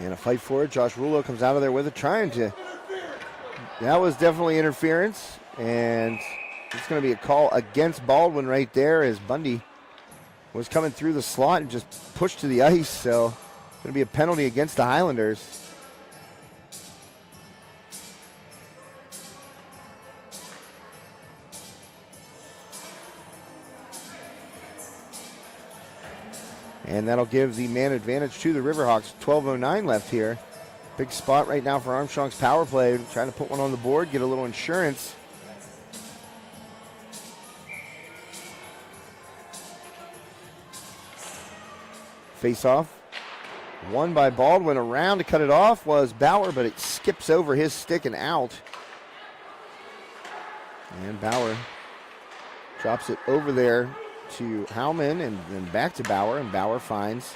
And a fight for it. Josh Rulo comes out of there with it, trying to. That was definitely interference. And it's going to be a call against Baldwin right there as Bundy was coming through the slot and just pushed to the ice. So it's going to be a penalty against the Highlanders. And that'll give the man advantage to the Riverhawks. 12:09 left here. Big spot right now for Armstrong's power play. Trying to put one on the board, get a little insurance. Face off. Won by Baldwin. Around to cut it off was Bauer, but it skips over his stick and out. And Bauer drops it over there to Howman and then back to Bauer, and Bauer finds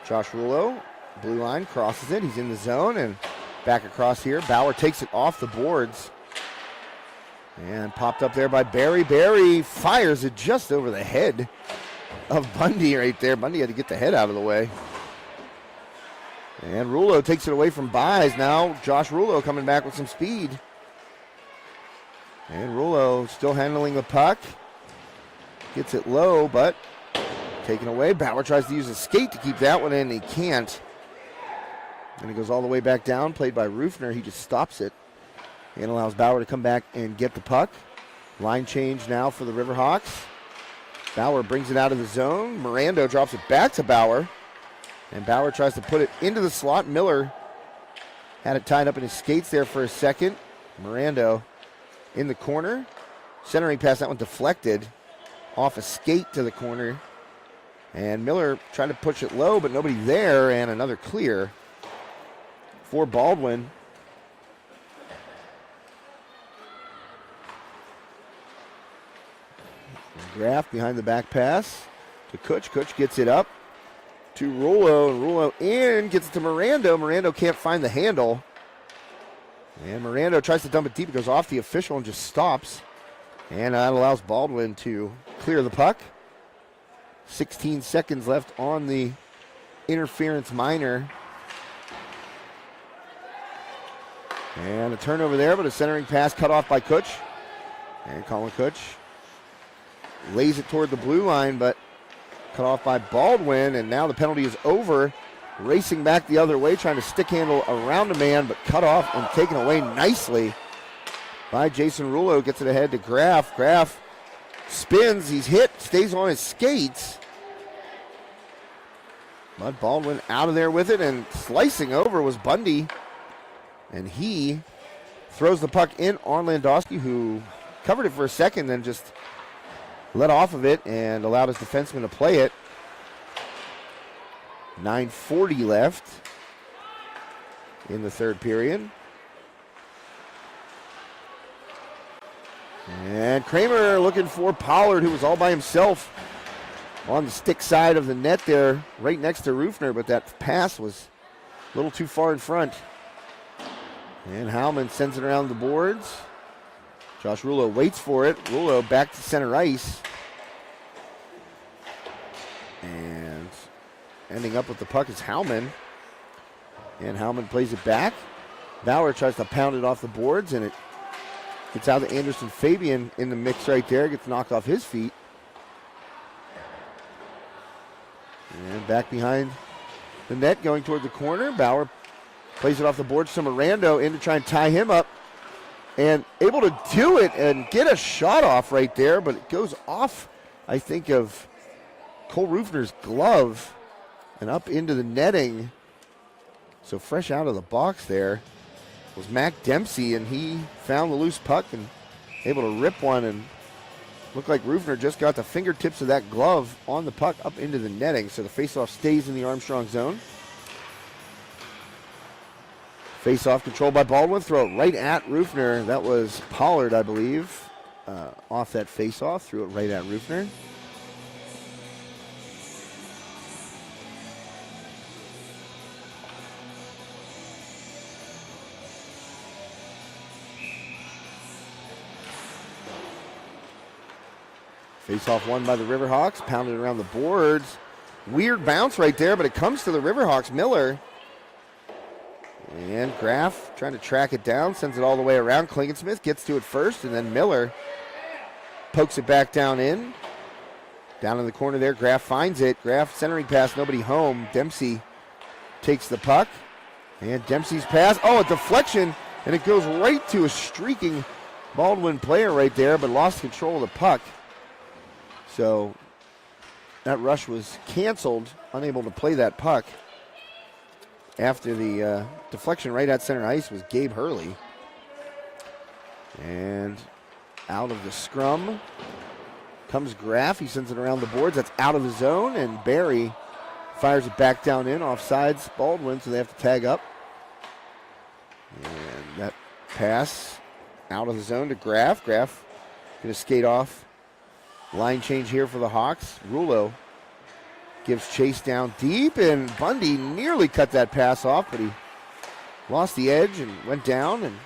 Josh Rulo. Blue line, crosses it. He's in the zone and back across here. Bauer takes it off the boards and popped up there by Barry. Barry fires it just over the head of Bundy right there. Bundy had to get the head out of the way. And Rulo takes it away from Buys. Now Josh Rulo coming back with some speed. And Rulo still handling the puck. Gets it low, but taken away. Bauer tries to use a skate to keep that one in. He can't. And it goes all the way back down. Played by Rufner. He just stops it and allows Bauer to come back and get the puck. Line change now for the Riverhawks. Bauer brings it out of the zone. Mirando drops it back to Bauer. And Bauer tries to put it into the slot. Miller had it tied up in his skates there for a second. Mirando in the corner. Centering pass, that one deflected off a skate to the corner. And Miller tried to push it low, but nobody there, and another clear for Baldwin. Graff behind the back pass to Kutch. Kutch gets it up to Rulo, and Rulo in, gets it to Mirando. Mirando can't find the handle. And Mirando tries to dump it deep. It goes off the official and just stops. And that allows Baldwin to clear the puck. 16 seconds left on the interference minor. And a turnover there, but a centering pass cut off by Kutch. And Colin Kutch lays it toward the blue line, but cut off by Baldwin. And now the penalty is over. Racing back the other way, trying to stick handle around a man, but cut off and taken away nicely by Jason Rulo. Gets it ahead to Graff. Graff spins, he's hit, stays on his skates. But Baldwin out of there with it, and slicing over was Bundy. And he throws the puck in on Landowski, who covered it for a second, then just let off of it and allowed his defenseman to play it. 9:40 left in the third period. And Kramer looking for Pollard, who was all by himself on the stick side of the net there, right next to Rufner, but that pass was a little too far in front. And Howman sends it around the boards. Josh Rulo waits for it. Rulo back to center ice. And ending up with the puck is Howman. And Howman plays it back. Bauer tries to pound it off the boards, and it gets out to Anderson Fabian in the mix right there. Gets knocked off his feet. And back behind the net, going toward the corner. Bauer plays it off the boards to Mirando in to try and tie him up. And able to do it and get a shot off right there, but it goes off, I think, of Cole Rufner's glove and up into the netting. So fresh out of the box there was Mac Dempsey, and he found the loose puck and able to rip one, and looked like Rufner just got the fingertips of that glove on the puck up into the netting. So the faceoff stays in the Armstrong zone. Face-off controlled by Baldwin. Throw it right at Rufner. That was Pollard, I believe. Off that face-off. Threw it right at Rufner. Face-off won by the Riverhawks. Pounded around the boards. Weird bounce right there, but it comes to the Riverhawks. Miller. And Graff trying to track it down, sends it all the way around. Klingensmith gets to it first, and then Miller pokes it back down in. Down in the corner there, Graff finds it. Graff centering pass, nobody home. Dempsey takes the puck, and Dempsey's pass. Oh, a deflection, and it goes right to a streaking Baldwin player right there, but lost control of the puck. So that rush was canceled, unable to play that puck. After the deflection right at center ice was Gabe Hurley. And out of the scrum comes Graff. He sends it around the boards. That's out of the zone, and Barry fires it back down in. Offsides Baldwin, so they have to tag up. And that pass out of the zone to Graff. Graff going to skate off. Line change here for the Hawks. Rulo gives chase down deep, and Bundy nearly cut that pass off, but he lost the edge and went down, and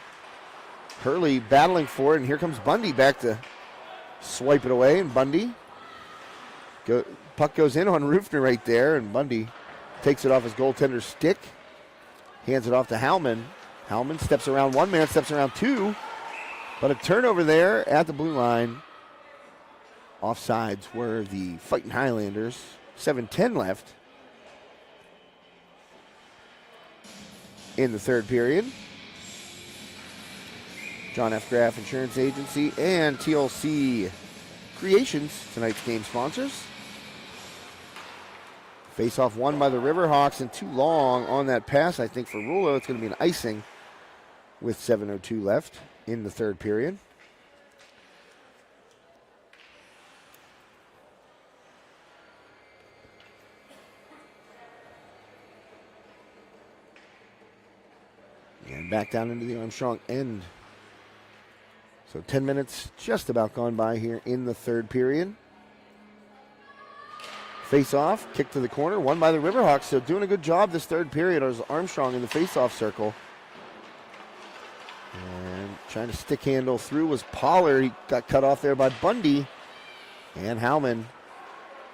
Hurley battling for it, and here comes Bundy back to swipe it away, and Bundy, puck goes in on Rufner right there, and Bundy takes it off his goaltender's stick, hands it off to Howman. Howman steps around one man, steps around two, but a turnover there at the blue line. Offsides were the Fighting Highlanders. 7:10 left in the third period. John F. Graff Insurance Agency and TLC Creations, tonight's game sponsors. Face-off won by the Riverhawks, and too long on that pass, I think, for Rulo. It's going to be an icing with 7:02 left in the third period. And back down into the Armstrong end. So 10 minutes just about gone by here in the third period. Face off, kick to the corner, won by the Riverhawks. So doing a good job this third period as Armstrong in the face-off circle. And trying to stick handle through was Pollard. He got cut off there by Bundy. And Howman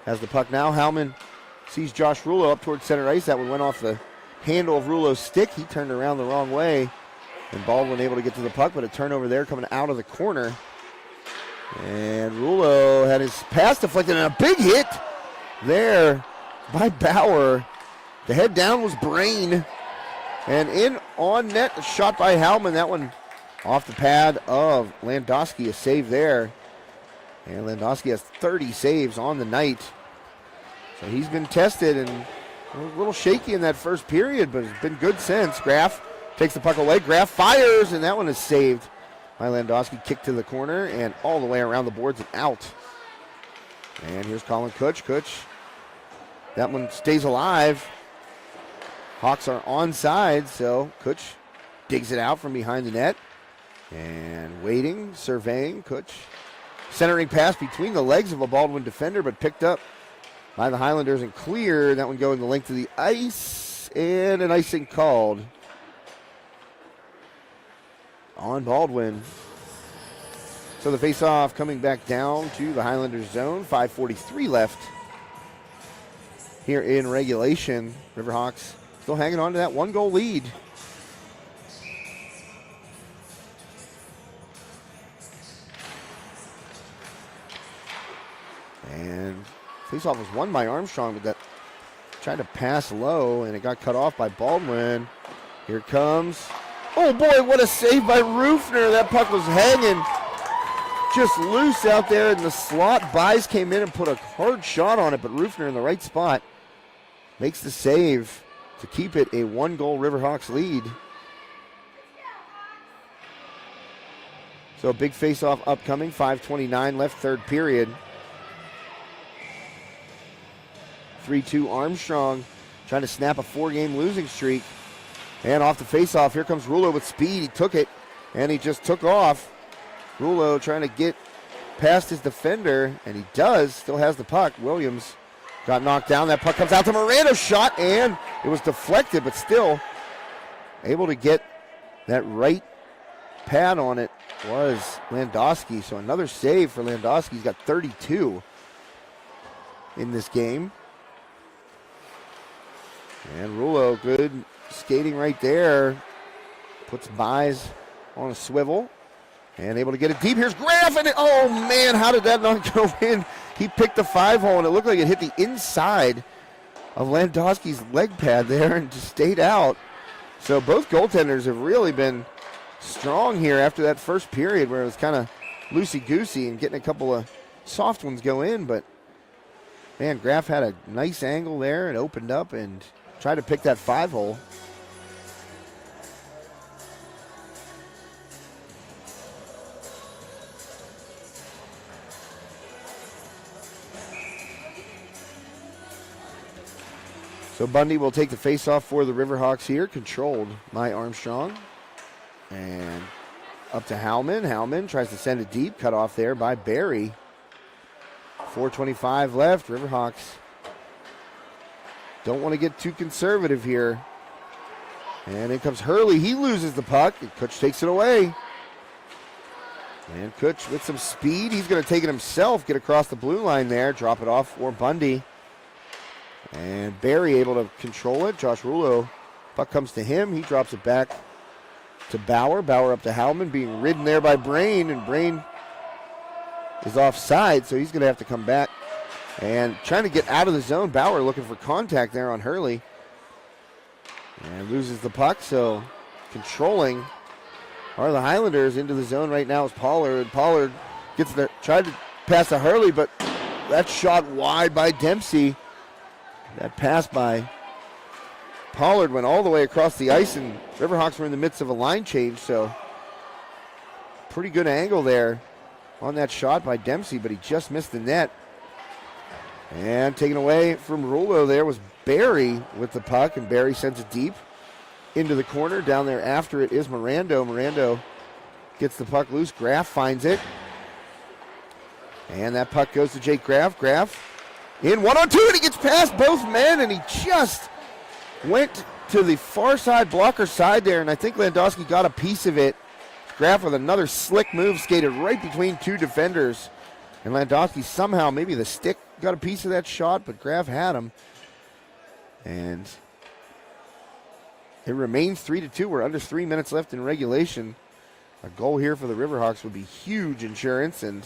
has the puck now. Howman sees Josh Rulo up towards center ice. That one went off the handle of Rulo's stick. He turned around the wrong way, and Baldwin able to get to the puck, but a turnover there coming out of the corner. And Rulo had his pass deflected, and a big hit there by Bauer. The head down was Brain, and in on net, a shot by Howman. That one off the pad of Landowski, a save there. And Landowski has 30 saves on the night. So he's been tested and a little shaky in that first period, but it's been good since. Graff takes the puck away. Graff fires, and that one is saved by Landowski. Kick to the corner and all the way around the boards and out. And here's Colin Kutch. Kutch, that one stays alive. Hawks are onside, so Kutch digs it out from behind the net. And waiting, surveying, Kutch. Centering pass between the legs of a Baldwin defender, but picked up by the Highlanders and cleared. That one going the length of the ice, and an icing called on Baldwin. So the face-off coming back down to the Highlanders zone. 5:43 left here in regulation. Riverhawks still hanging on to that one-goal lead. And face-off was won by Armstrong, but that Tried to pass low, and it got cut off by Baldwin. Here comes. Oh, boy, what a save by Rufner. That puck was hanging just loose out there in the slot. Buys came in and put a hard shot on it, but Rufner in the right spot makes the save to keep it a one-goal Riverhawks lead. So a big face-off upcoming, 5:29 left, third period. 3-2 Armstrong trying to snap a 4-game losing streak. And off the face-off, here comes Rulo with speed. He took it, and he just took off. Rulo trying to get past his defender, and he does. Still has the puck. Williams got knocked down. That puck comes out to Miranda's shot, and it was deflected, but still able to get that right pad on it was Landowski. So another save for Landowski. He's got 32 in this game. And Rulo, good skating right there. Puts Buys on a swivel and able to get it deep. Here's Graff, and oh man, how did that not go in? He picked the 5-hole, and it looked like it hit the inside of Landowski's leg pad there and just stayed out. So both goaltenders have really been strong here after that first period where it was kind of loosey-goosey and getting a couple of soft ones go in. But, man, Graff had a nice angle there and opened up and tried to pick that 5-hole. So Bundy will take the face-off for the Riverhawks here, controlled by Armstrong. And up to Howman. Howman tries to send it deep, cut off there by Barry. 4:25 left. Riverhawks don't want to get too conservative here. And in comes Hurley. He loses the puck, and Kutch takes it away. And Kutch with some speed. He's going to take it himself, get across the blue line there, drop it off for Bundy. And Barry able to control it. Josh Rulo, puck comes to him. He drops it back to Bauer. Bauer up to Howman, being ridden there by Brain, and Brain is offside, so he's going to have to come back. And trying to get out of the zone, Bauer looking for contact there on Hurley. And loses the puck, so controlling are the Highlanders. Into the zone right now is Pollard. Pollard gets there, tried to pass to Hurley, but that shot wide by Dempsey. That pass by Pollard went all the way across the ice, and Riverhawks were in the midst of a line change, so pretty good angle there on that shot by Dempsey, but he just missed the net. And taken away from Rulo there was Barry with the puck, and Barry sends it deep into the corner. Down there after it is Mirando. Mirando gets the puck loose. Graff finds it. And that puck goes to Jake Graff. Graff in 1-on-2, and he gets past both men, and he just went to the far side blocker side there, and I think Landowski got a piece of it. Graff with another slick move, skated right between two defenders. And Landowski somehow, maybe the stick got a piece of that shot, but Graff had him. And it remains 3-2. We're under 3 minutes left in regulation. A goal here for the Riverhawks would be huge insurance, and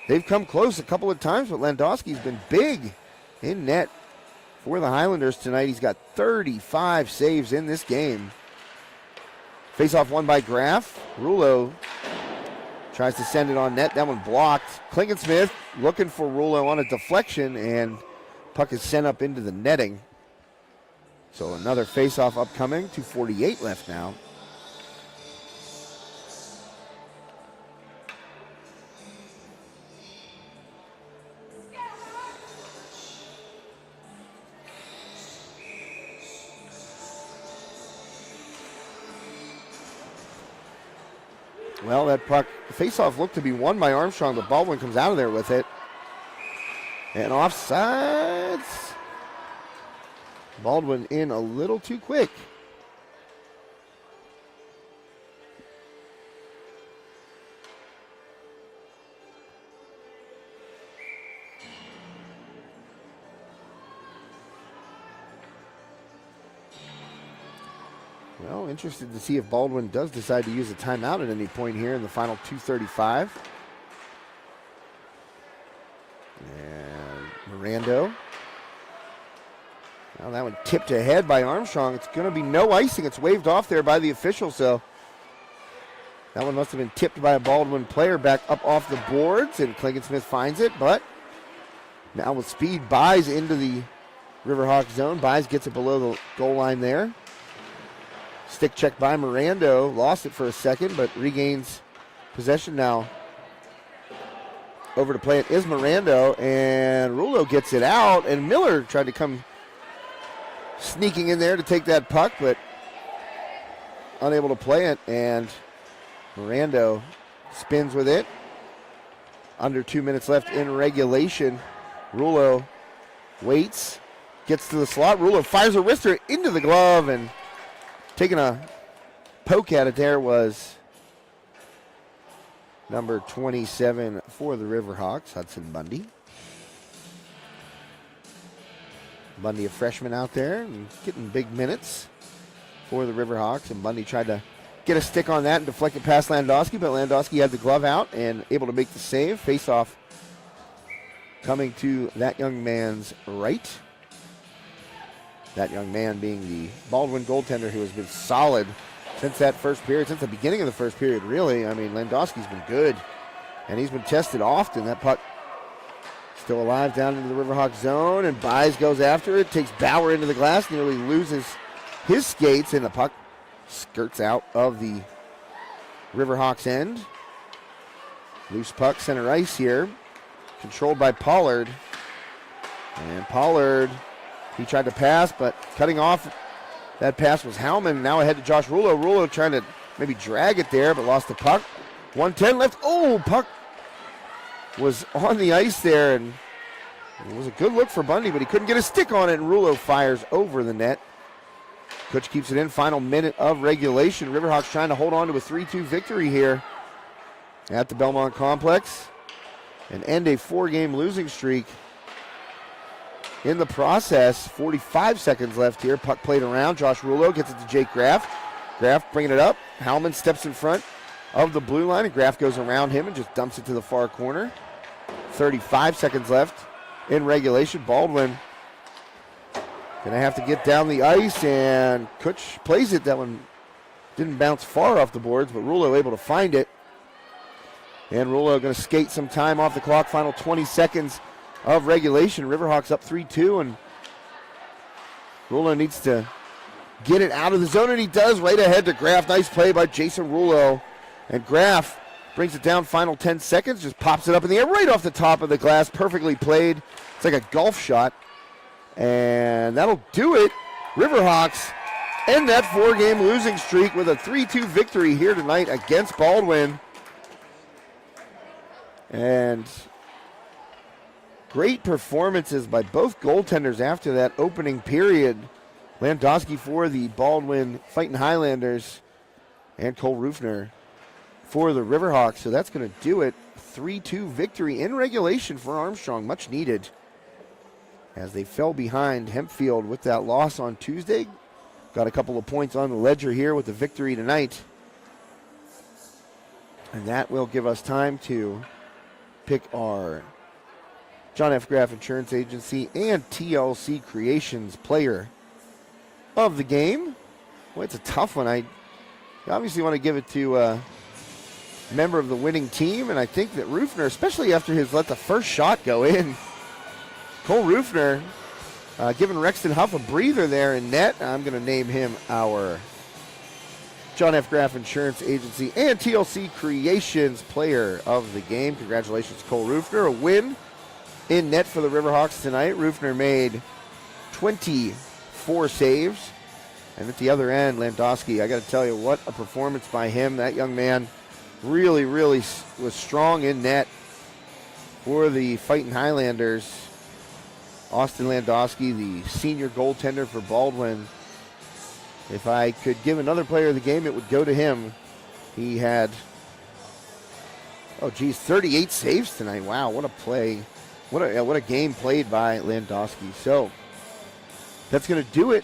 they've come close a couple of times, but Landowski's been big in net for the Highlanders tonight. He's got 35 saves in this game. Face-off won by Graff. Rulo tries to send it on net. That one blocked. Klinkensmith looking for Rulo on a deflection, and puck is sent up into the netting. So another face-off upcoming. 2:48 left now. Well, that puck face-off looked to be won by Armstrong, but Baldwin comes out of there with it. And offsides. Baldwin in a little too quick. Well, interested to see if Baldwin does decide to use a timeout at any point here in the final 2:35. And Mirando Now that one tipped ahead by Armstrong. It's going to be no icing. It's waved off there by the official, so that one must have been tipped by a Baldwin player back up off the boards, and Klingon-Smith finds it, but now with speed, Buys into the Riverhawk zone. Buys gets it below the goal line there. Stick check by Mirando. Lost it for a second, but regains possession now. Over to play it is Mirando, and Rulo gets it out, and Miller tried to come sneaking in there to take that puck, but unable to play it, and Mirando spins with it. Under 2 minutes left in regulation. Rulo waits, gets to the slot. Rulo fires a wrister into the glove, and taking a poke at it there was number 27 for the Riverhawks, Hudson Bundy. Bundy, a freshman out there, and getting big minutes for the Riverhawks. And Bundy tried to get a stick on that and deflect it past Landowski, but Landowski had the glove out and able to make the save. Face-off coming to that young man's right. That young man being the Baldwin goaltender who has been solid since that first period, since the beginning of the first period, really. I mean, Landowski's been good, and he's been tested often. That puck still alive down into the Riverhawk zone, and Buys goes after it, takes Bauer into the glass, nearly loses his skates, and the puck skirts out of the Riverhawks end. Loose puck, center ice here, controlled by Pollard. And Pollard, he tried to pass, but cutting off that pass was Howman. Now ahead to Josh Rulo. Rulo trying to maybe drag it there, but lost the puck. 1:10 left. Oh, puck was on the ice there, and it was a good look for Bundy, but he couldn't get a stick on it, and Rulo fires over the net. Kutch keeps it in. Final minute of regulation. Riverhawks trying to hold on to a 3-2 victory here at the Belmont Complex and end a 4-game losing streak. In the process, 45 seconds left here. Puck played around. Josh Rulo gets it to Jake Graff. Graff bringing it up. Howman steps in front of the blue line, and Graff goes around him and just dumps it to the far corner. 35 seconds left in regulation. Baldwin going to have to get down the ice, and Kutch plays it. That one didn't bounce far off the boards, but Rulo able to find it. And Rulo going to skate some time off the clock. Final 20 seconds of regulation. Riverhawks up 3-2, and Rulo needs to get it out of the zone, and he does, right ahead to Graff. Nice play by Jason Rulo. And Graff brings it down. Final 10 seconds, just pops it up in the air right off the top of the glass. Perfectly played. It's like a golf shot. And that'll do it. Riverhawks end that 4-game losing streak with a 3-2 victory here tonight against Baldwin. And great performances by both goaltenders after that opening period. Landowski for the Baldwin Fighting Highlanders, and Cole Rufner for the Riverhawks. So that's going to do it. 3-2 victory in regulation for Armstrong, much needed, as they fell behind Hempfield with that loss on Tuesday. Got a couple of points on the ledger here with the victory tonight. And that will give us time to pick our John F. Graff Insurance Agency and TLC Creations player of the game. Well, it's a tough one. I obviously want to give it to a member of the winning team, and I think that Rufner, especially after his let the first shot go in, Cole Rufner giving Rexton Huff a breather there in net. I'm going to name him our John F. Graff Insurance Agency and TLC Creations player of the game. Congratulations, Cole Rufner. A win in net for the Riverhawks tonight. Rufner made 24 saves. And at the other end, Landowski, I got to tell you, what a performance by him. That young man really, really was strong in net for the Fighting Highlanders. Austin Landowski, the senior goaltender for Baldwin. If I could give another player of the game, it would go to him. He had, 38 saves tonight. Wow, what a play. What a game played by Landowski. So that's going to do it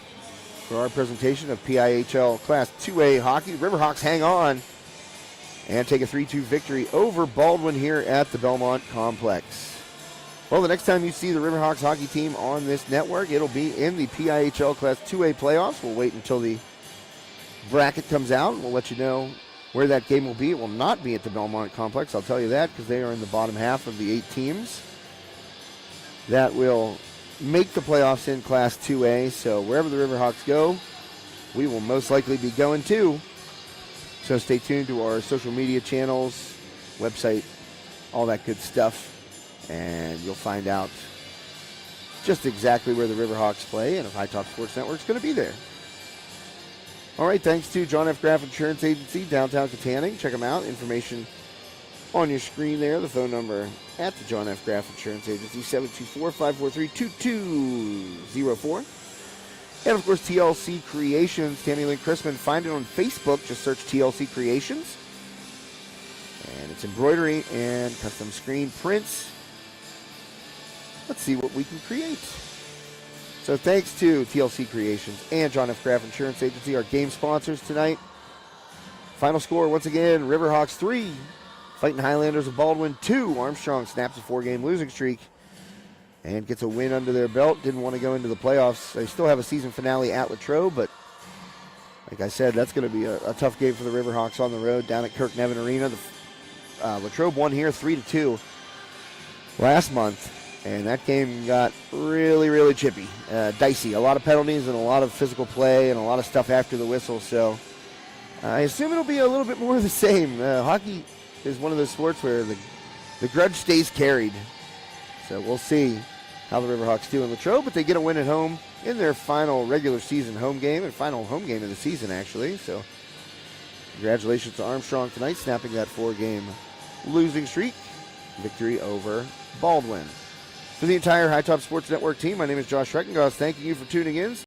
for our presentation of PIHL Class 2A hockey. Riverhawks hang on and take a 3-2 victory over Baldwin here at the Belmont Complex. Well, the next time you see the Riverhawks hockey team on this network, it'll be in the PIHL Class 2A playoffs. We'll wait until the bracket comes out. We'll let you know where that game will be. It will not be at the Belmont Complex, I'll tell you that, because they are in the bottom half of the 8 teams that will make the playoffs in Class 2A. So wherever the Riverhawks go, we will most likely be going too. So stay tuned to our social media channels, website, all that good stuff, and you'll find out just exactly where the Riverhawks play and if High Top Sports Network is going to be there. All right, thanks to John F. Graff Insurance Agency, downtown Katanning. Check them out. Information on your screen there. The phone number at the John F. Graff Insurance Agency, 724-543-2204. And, of course, TLC Creations, Tammy Lynn Chrisman. Find it on Facebook. Just search TLC Creations. And it's embroidery and custom screen prints. Let's see what we can create. So thanks to TLC Creations and John F. Graff Insurance Agency, our game sponsors tonight. Final score, once again, Riverhawks 3, Fighting Highlanders of Baldwin 2. Armstrong snaps a 4-game losing streak and gets a win under their belt. Didn't want to go into the playoffs. They still have a season finale at Latrobe, but like I said, that's going to be a tough game for the Riverhawks on the road down at Kirk Nevin Arena. Latrobe won here 3-2 last month. And that game got really, really chippy, dicey. A lot of penalties and a lot of physical play and a lot of stuff after the whistle. So I assume it'll be a little bit more of the same. Hockey is one of those sports where the grudge stays carried. So we'll see how the Riverhawks do in Latrobe. But they get a win at home in their final regular season home game and final home game of the season, actually. So congratulations to Armstrong tonight, snapping that 4-game losing streak. Victory over Baldwin. For the entire High Top Sports Network team, my name is Josh Reckengoss. Thanking you for tuning in.